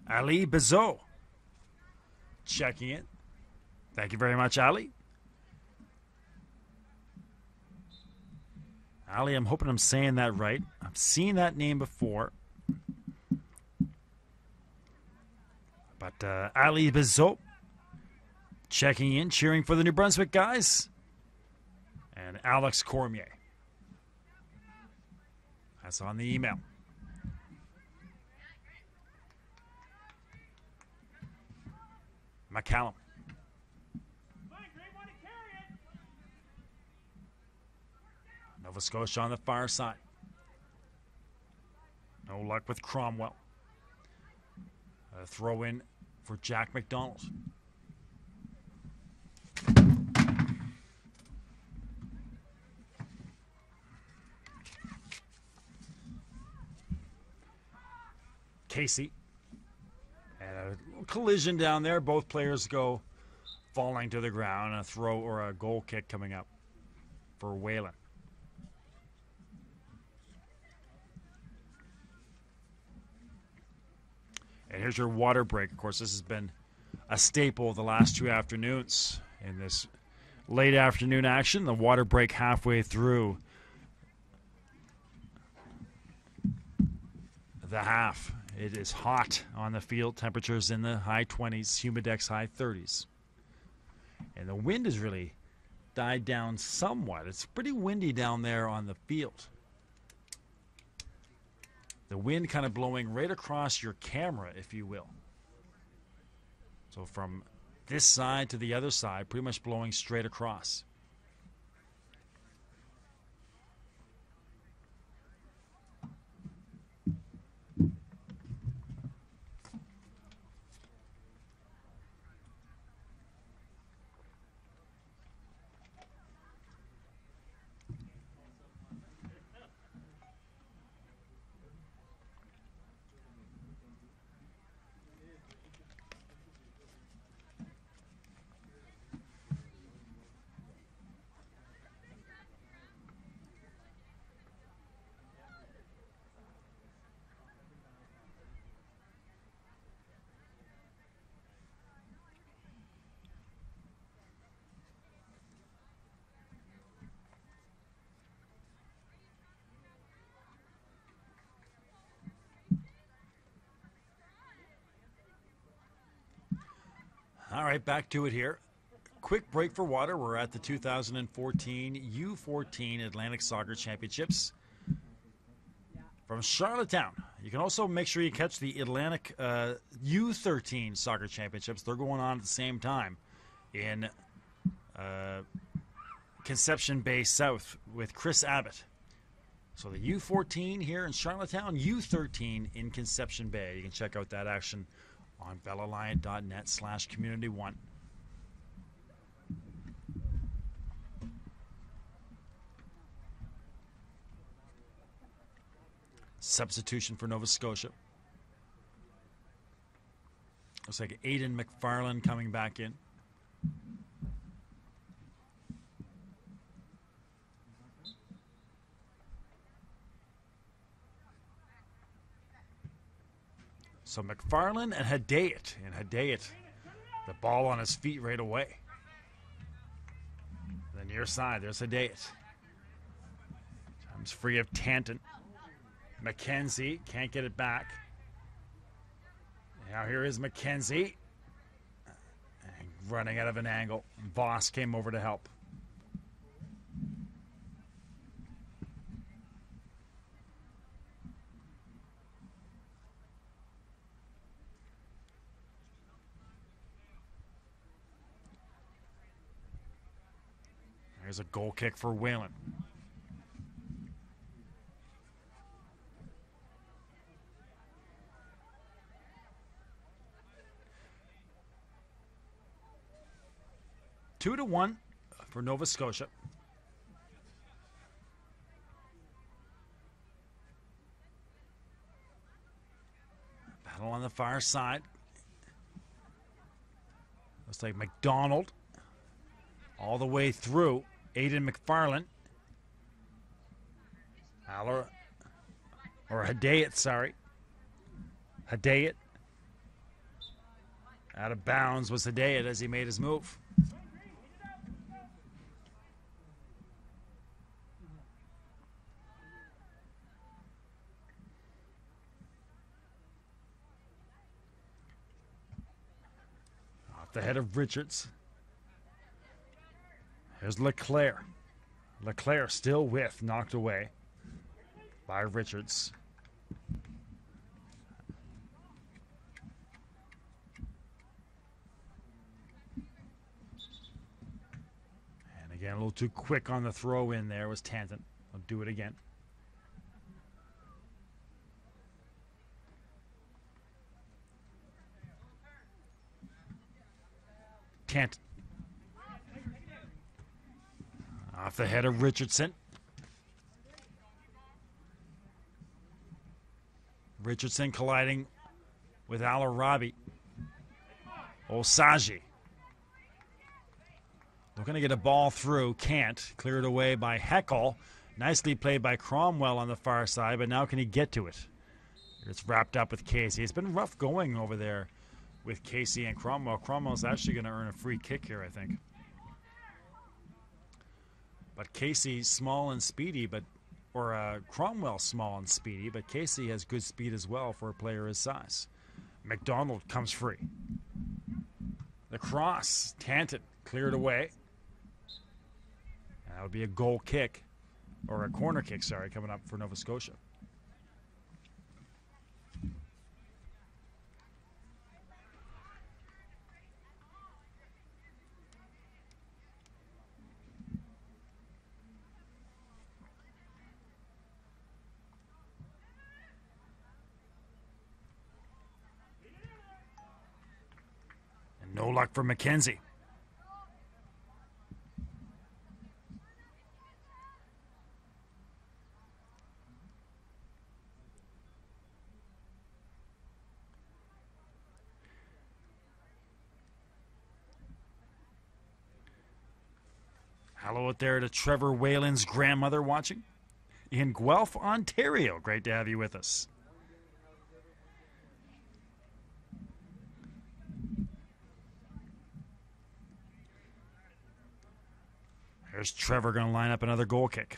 Ali Bizot checking it. Thank you very much, Ali. Ali, I'm hoping I'm saying that right. I've seen that name before. But Ali Bizot checking in, cheering for the New Brunswick guys. And Alex Cormier. That's on the email. McCallum. Nova Scotia on the far side. No luck with Cromwell. A throw in for Jack McDonald. Casey. And a collision down there. Both players go falling to the ground. A throw or a goal kick coming up for Whalen. And here's your water break. Of course, this has been a staple of the last two afternoons in this late afternoon action. The water break halfway through the half. It is hot on the field. Temperatures in the high 20s, humidex high 30s. And the wind has really died down somewhat. It's pretty windy down there on the field. The wind kind of blowing right across your camera, if you will. So from this side to the other side, pretty much blowing straight across. All right, back to it here. Quick break for water. We're at the 2014 U14 Atlantic Soccer Championships from Charlottetown. You can also make sure you catch the Atlantic U13 Soccer Championships. They're going on at the same time in Conception Bay South with Chris Abbott. So the U14 here in Charlottetown, U13 in Conception Bay. You can check out that action on bellalliant.net/community1. Substitution for Nova Scotia. Looks like Aidan McFarlane coming back in. So McFarlane and Hadayat. And Hadayat The ball on his feet right away. The near side, there's Hedayat. Comes free of Tanton. McKenzie can't get it back. Now here is McKenzie. And running out of an angle. Voss came over to help. There's a goal kick for Whalen. Two to one for Nova Scotia. Battle on the far side. Looks like McDonald all the way through. Aiden McFarland. Hedayat, sorry. Hedayat. Out of bounds was Hedayat as he made his move. Off the head of Richards. Here's Leclerc. Leclerc still with, knocked away by Richards. And again, a little too quick on the throw in there was Tanton. I'll do it again. Tanton. Off the head of Richardson. Richardson colliding with Al-Arabi. Osaji. Looking to get a ball through. Can't. Cleared away by Heckel. Nicely played by Cromwell on the far side, but now can he get to it? It's wrapped up with Casey. It's been rough going over there with Casey and Cromwell. Cromwell's actually going to earn a free kick here, I think. But Casey's small and speedy, Cromwell's small and speedy, but Casey has good speed as well for a player his size. McDonald comes free. The cross, Tanton cleared away. And that would be a goal kick, or a corner kick, sorry, coming up for Nova Scotia. No luck for McKenzie. Hello out there to Trevor Whalen's grandmother watching in Guelph, Ontario. Great to have you with us. There's Trevor going to line up another goal kick.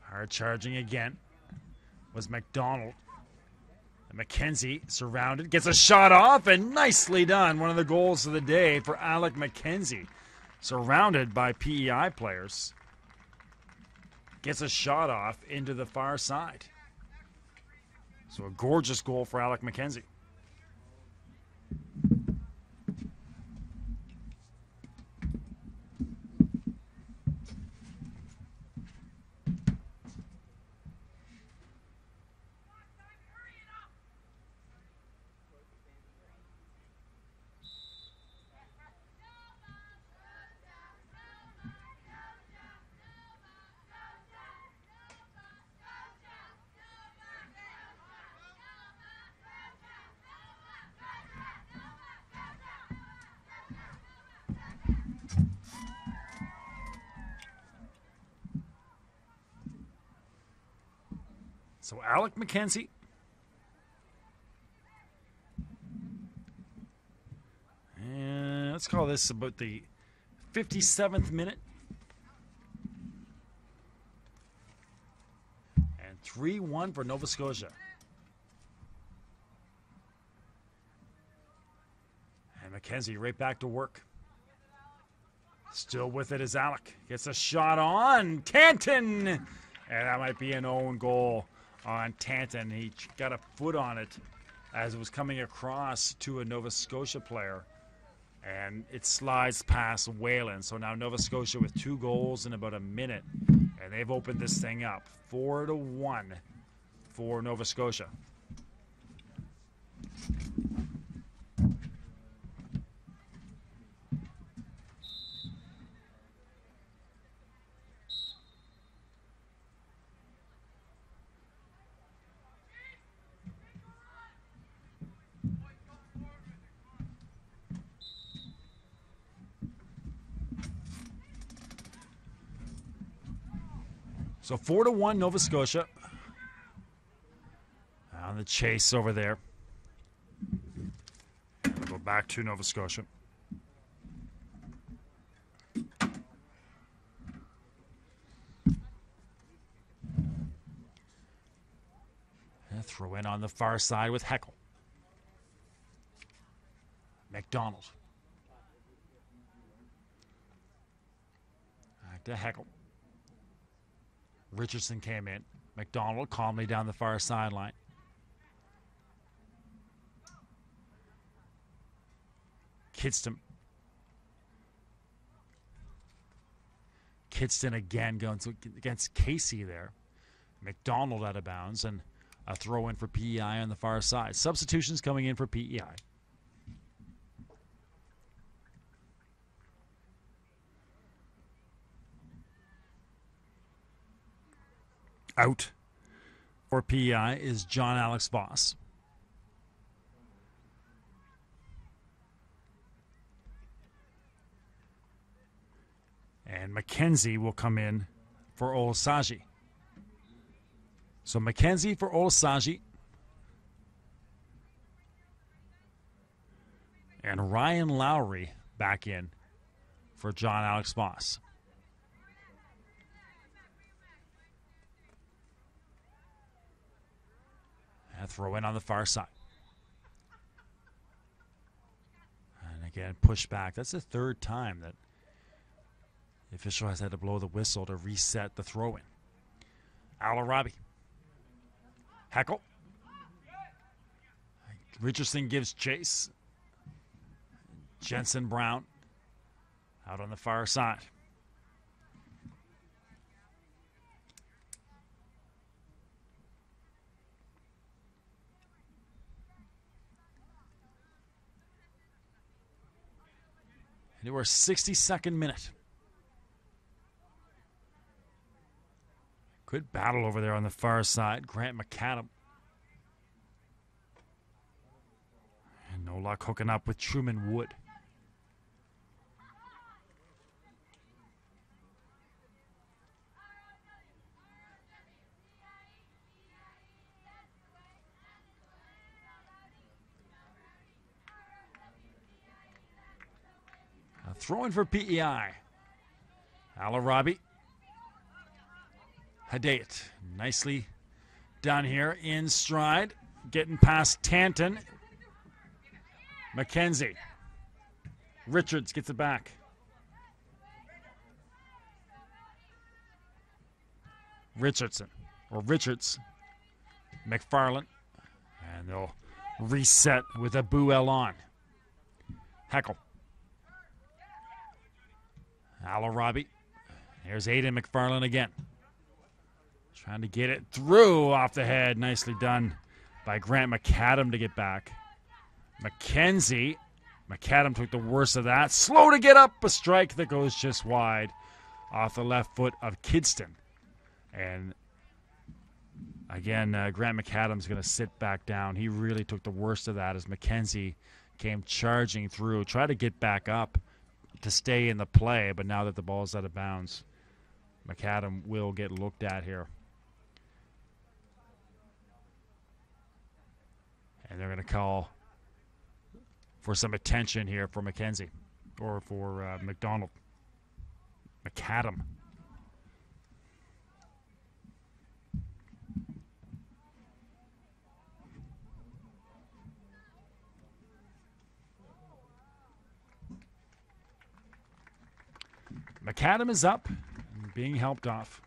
Hard charging again was McDonald. And McKenzie surrounded, gets a shot off, and nicely done. One of the goals of the day for Alec McKenzie. Surrounded by PEI players. Gets a shot off into the far side. So a gorgeous goal for Alec McKenzie. So Alec McKenzie. And let's call this about the 57th minute. And 3-1 for Nova Scotia. And McKenzie right back to work. Still with it is Alec. Gets a shot on Tanton. And that might be an own goal on Tanton. He got a foot on it as it was coming across to a Nova Scotia player. And it slides past Whalen. So now Nova Scotia with 2 goals in about a minute. And they've opened this thing up. 4-1 for Nova Scotia. So 4-1 Nova Scotia. On the chase over there. We'll go back to Nova Scotia. And throw in on the far side with Heckel. McDonald. Back to Heckel. Richardson came in. McDonald calmly down the far sideline. Kidston. Kidston again going against Casey there. McDonald out of bounds and a throw in for PEI on the far side. Substitutions coming in for PEI. Out for PEI is John Alex Voss. And McKenzie will come in for Olasagi. So McKenzie for Olasagi. And Ryan Lowry back in for John Alex Voss. And throw in on the far side. And again, push back. That's the 3rd time that the official has had to blow the whistle to reset the throw-in. Alarabi. Heckel. Richardson gives chase. Jensen Brown out on the far side. Into our 62nd minute. Good battle over there on the far side. Grant McAdam. And no luck hooking up with Truman Wood. Throwing for PEI. Alarabi. Hadayat. Nicely done here in stride. Getting past Tanton. McKenzie. Richards gets it back. Richardson. Or Richards. McFarland. And they'll reset with a Buell on. Heckel. Alarabi. Here's Aiden McFarland again. Trying to get it through off the head. Nicely done by Grant McAdam to get back. McKenzie. McAdam took the worst of that. Slow to get up. A strike that goes just wide off the left foot of Kidston. And again, Grant McAdam's going to sit back down. He really took the worst of that as McKenzie came charging through. Tried to get back up to stay in the play, but now that the ball's out of bounds, McAdam will get looked at here. And they're going to call for some attention here for McKenzie, or for McDonald. McAdam. McAdam is up and being helped off.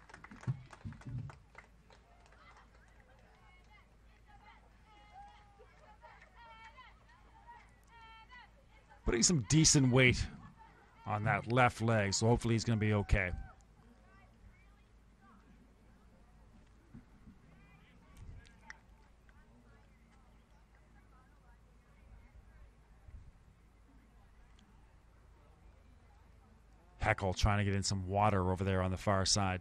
Putting some decent weight on that left leg, so hopefully he's going to be okay. Heckle trying to get in some water over there on the far side.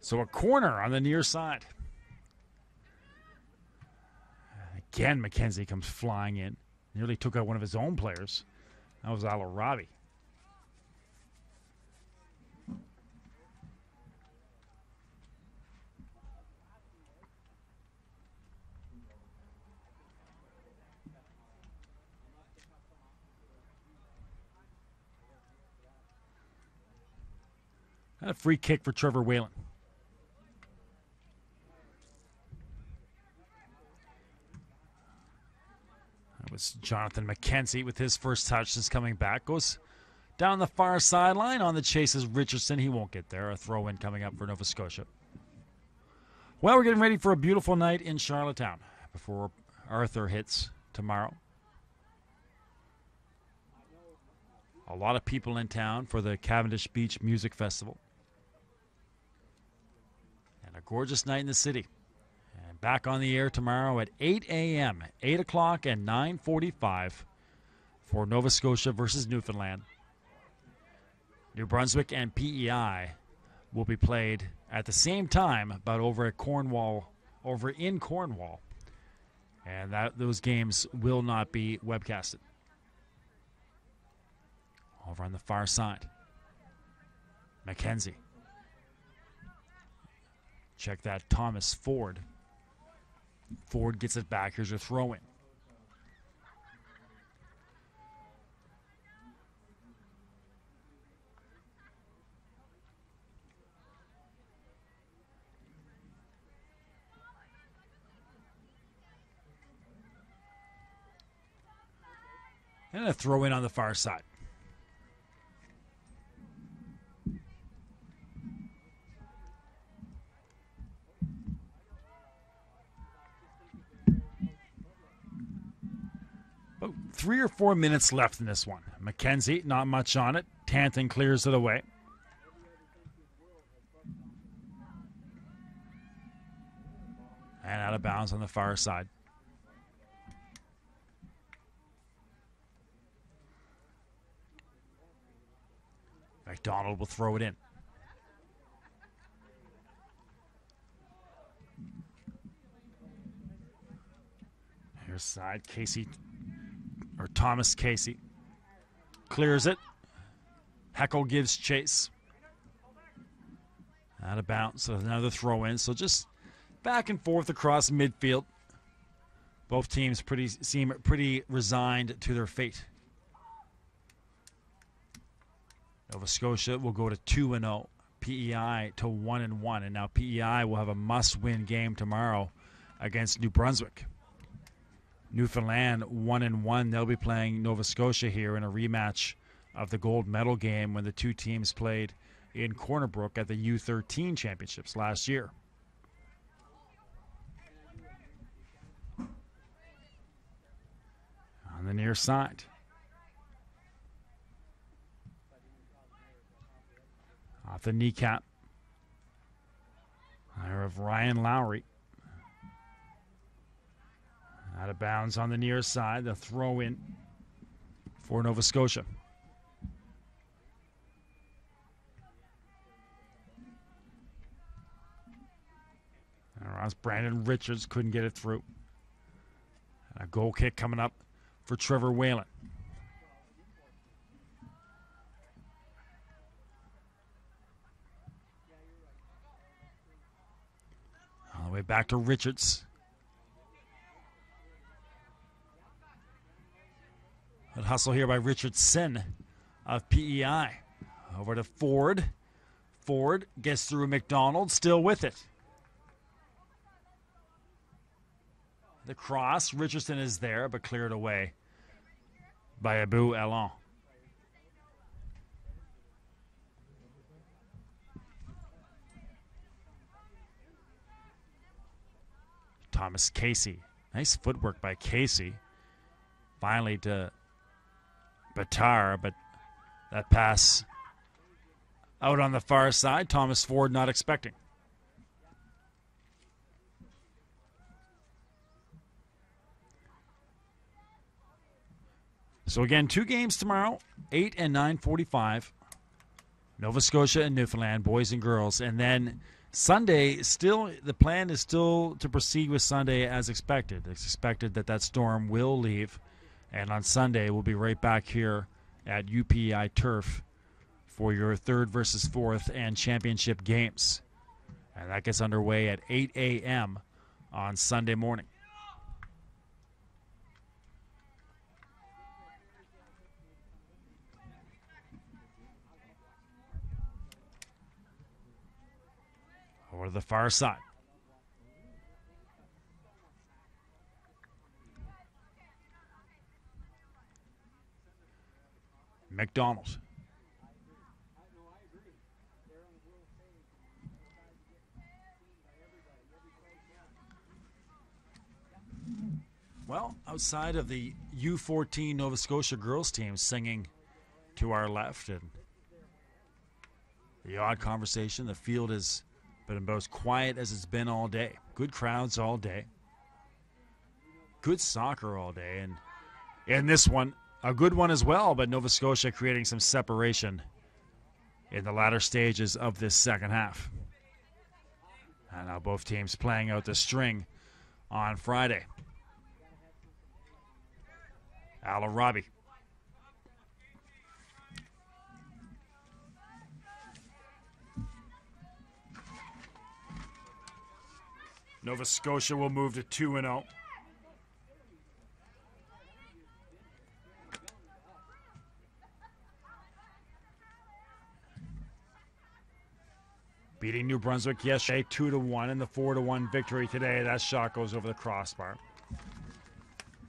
So a corner on the near side. Again, McKenzie comes flying in. Nearly took out one of his own players. That was Al-Arabi. And a free kick for Trevor Whalen. That was Jonathan McKenzie with his first touch since coming back. Goes down the far sideline. On the chase is Richardson. He won't get there. A throw-in coming up for Nova Scotia. Well, we're getting ready for a beautiful night in Charlottetown before Arthur hits tomorrow. A lot of people in town for the Cavendish Beach Music Festival. And a gorgeous night in the city. And back on the air tomorrow at 8 a.m., 8 o'clock and 9:45 for Nova Scotia versus Newfoundland. New Brunswick and PEI will be played at the same time, but over in Cornwall. And those games will not be webcasted. Over on the far side, McKenzie. Check that, Thomas Ford. Ford gets it back. Here's a throw-in. And a throw-in on the far side. About 3 or 4 minutes left in this one. McKenzie, not much on it. Tanton clears it away. And out of bounds on the far side. McDonald will throw it in. Here's side, Casey, or Thomas Casey. Clears it. Heckle gives chase. Out of bounds, so another throw in. So just back and forth across midfield. Both teams seem pretty resigned to their fate. Nova Scotia will go to 2-0. PEI to 1-1. And now PEI will have a must-win game tomorrow against New Brunswick. Newfoundland 1-1. They'll be playing Nova Scotia here in a rematch of the gold medal game when the two teams played in Corner Brook at the U13 championships last year. On the near side. Off the kneecap. There of Ryan Lowry. Out of bounds on the near side. The throw in for Nova Scotia. bounce. Brandon Richards couldn't get it through. A goal kick coming up for Trevor Whalen. All the way back to Richards. A hustle here by Richardson of PEI. Over to Ford. Ford gets through McDonald, still with it. The cross. Richardson is there, but cleared away by Abu Alon. Thomas Casey. Nice footwork by Casey. Finally to Batar, but that pass out on the far side. Thomas Ford not expecting. So again, 2 games tomorrow, 8 and 9:45. Nova Scotia and Newfoundland, boys and girls. And then Sunday, still the plan is still to proceed with Sunday as expected. It's expected that storm will leave. And on Sunday, we'll be right back here at UPEI Turf for your 3rd versus 4th and championship games. And that gets underway at 8 a.m. on Sunday morning. Over to the far side. McDonald. Well, outside of the U14 Nova Scotia girls team singing to our left and the odd conversation, the field has been about as quiet as it's been all day. Good crowds all day. Good soccer all day. And in this one, a good one as well, but Nova Scotia creating some separation in the latter stages of this second half. And now both teams playing out the string on Friday. Al-Arabi. Nova Scotia will move to 2-0. Beating New Brunswick yesterday 2-1 and the 4-1 victory today. That shot goes over the crossbar.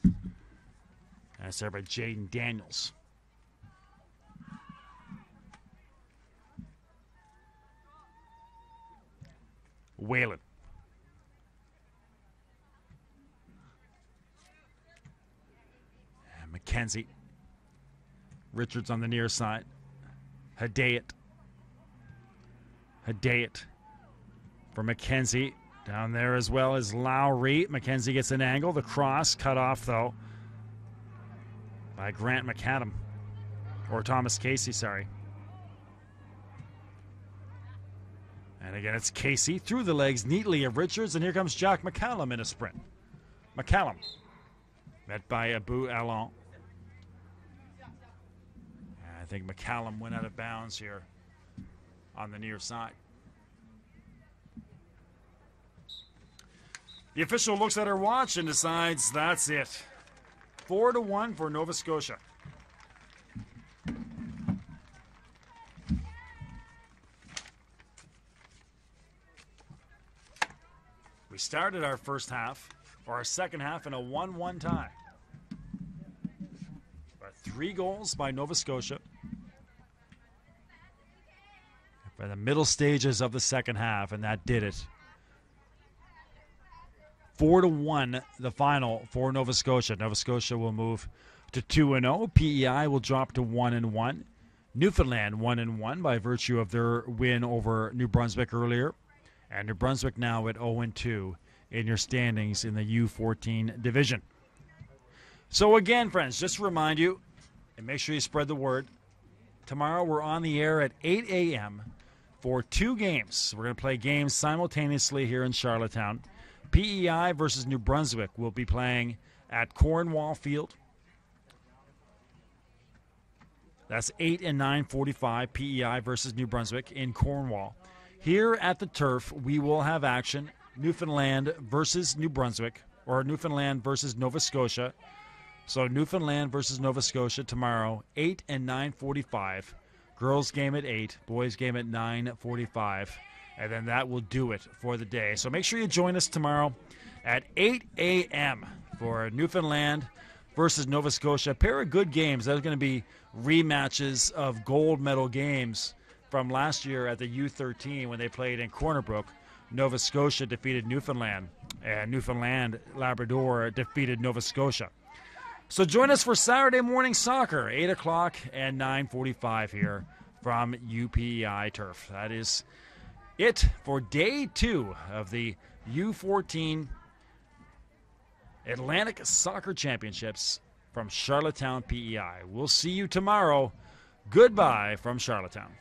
And it's there by Jaden Daniels. Whalen. And McKenzie. Richards on the near side. Hadayat for McKenzie. Down there as well as Lowry. McKenzie gets an angle. The cross cut off, though, by Grant McAdam. Or Thomas Casey, sorry. And again, it's Casey through the legs neatly of Richards. And here comes Jack McCallum in a sprint. McCallum met by Abu Alon. I think McCallum went out of bounds here on the near side. The official looks at her watch and decides that's it. 4-1 for Nova Scotia. We started our first half, or our second half, in a 1-1 tie. But 3 goals by Nova Scotia. For the middle stages of the second half, and that did it. 4-1 the final for Nova Scotia. Nova Scotia will move to 2-0. PEI will drop to 1-1. Newfoundland 1-1 by virtue of their win over New Brunswick earlier. And New Brunswick now at 0-2 in your standings in the U14 division. So again, friends, just to remind you, and make sure you spread the word, tomorrow we're on the air at 8 a.m. for 2 games. We're going to play games simultaneously here in Charlottetown. PEI versus New Brunswick will be playing at Cornwall Field. That's 8 and 9:45, PEI versus New Brunswick in Cornwall. Here at the Turf, we will have action. Newfoundland versus New Brunswick, or Newfoundland versus Nova Scotia. So Newfoundland versus Nova Scotia tomorrow, 8 and 9:45. Girls game at 8, boys game at 9:45. And then that will do it for the day. So make sure you join us tomorrow at 8 a.m. for Newfoundland versus Nova Scotia. A pair of good games. There's going to be rematches of gold medal games from last year at the U14 when they played in Corner Brook. Nova Scotia defeated Newfoundland, and Newfoundland Labrador defeated Nova Scotia. So join us for Saturday morning soccer, 8 o'clock and 9:45 here from UPEI Turf. That is it for day 2 of the U14 Atlantic Soccer Championships from Charlottetown, PEI. We'll see you tomorrow. Goodbye from Charlottetown.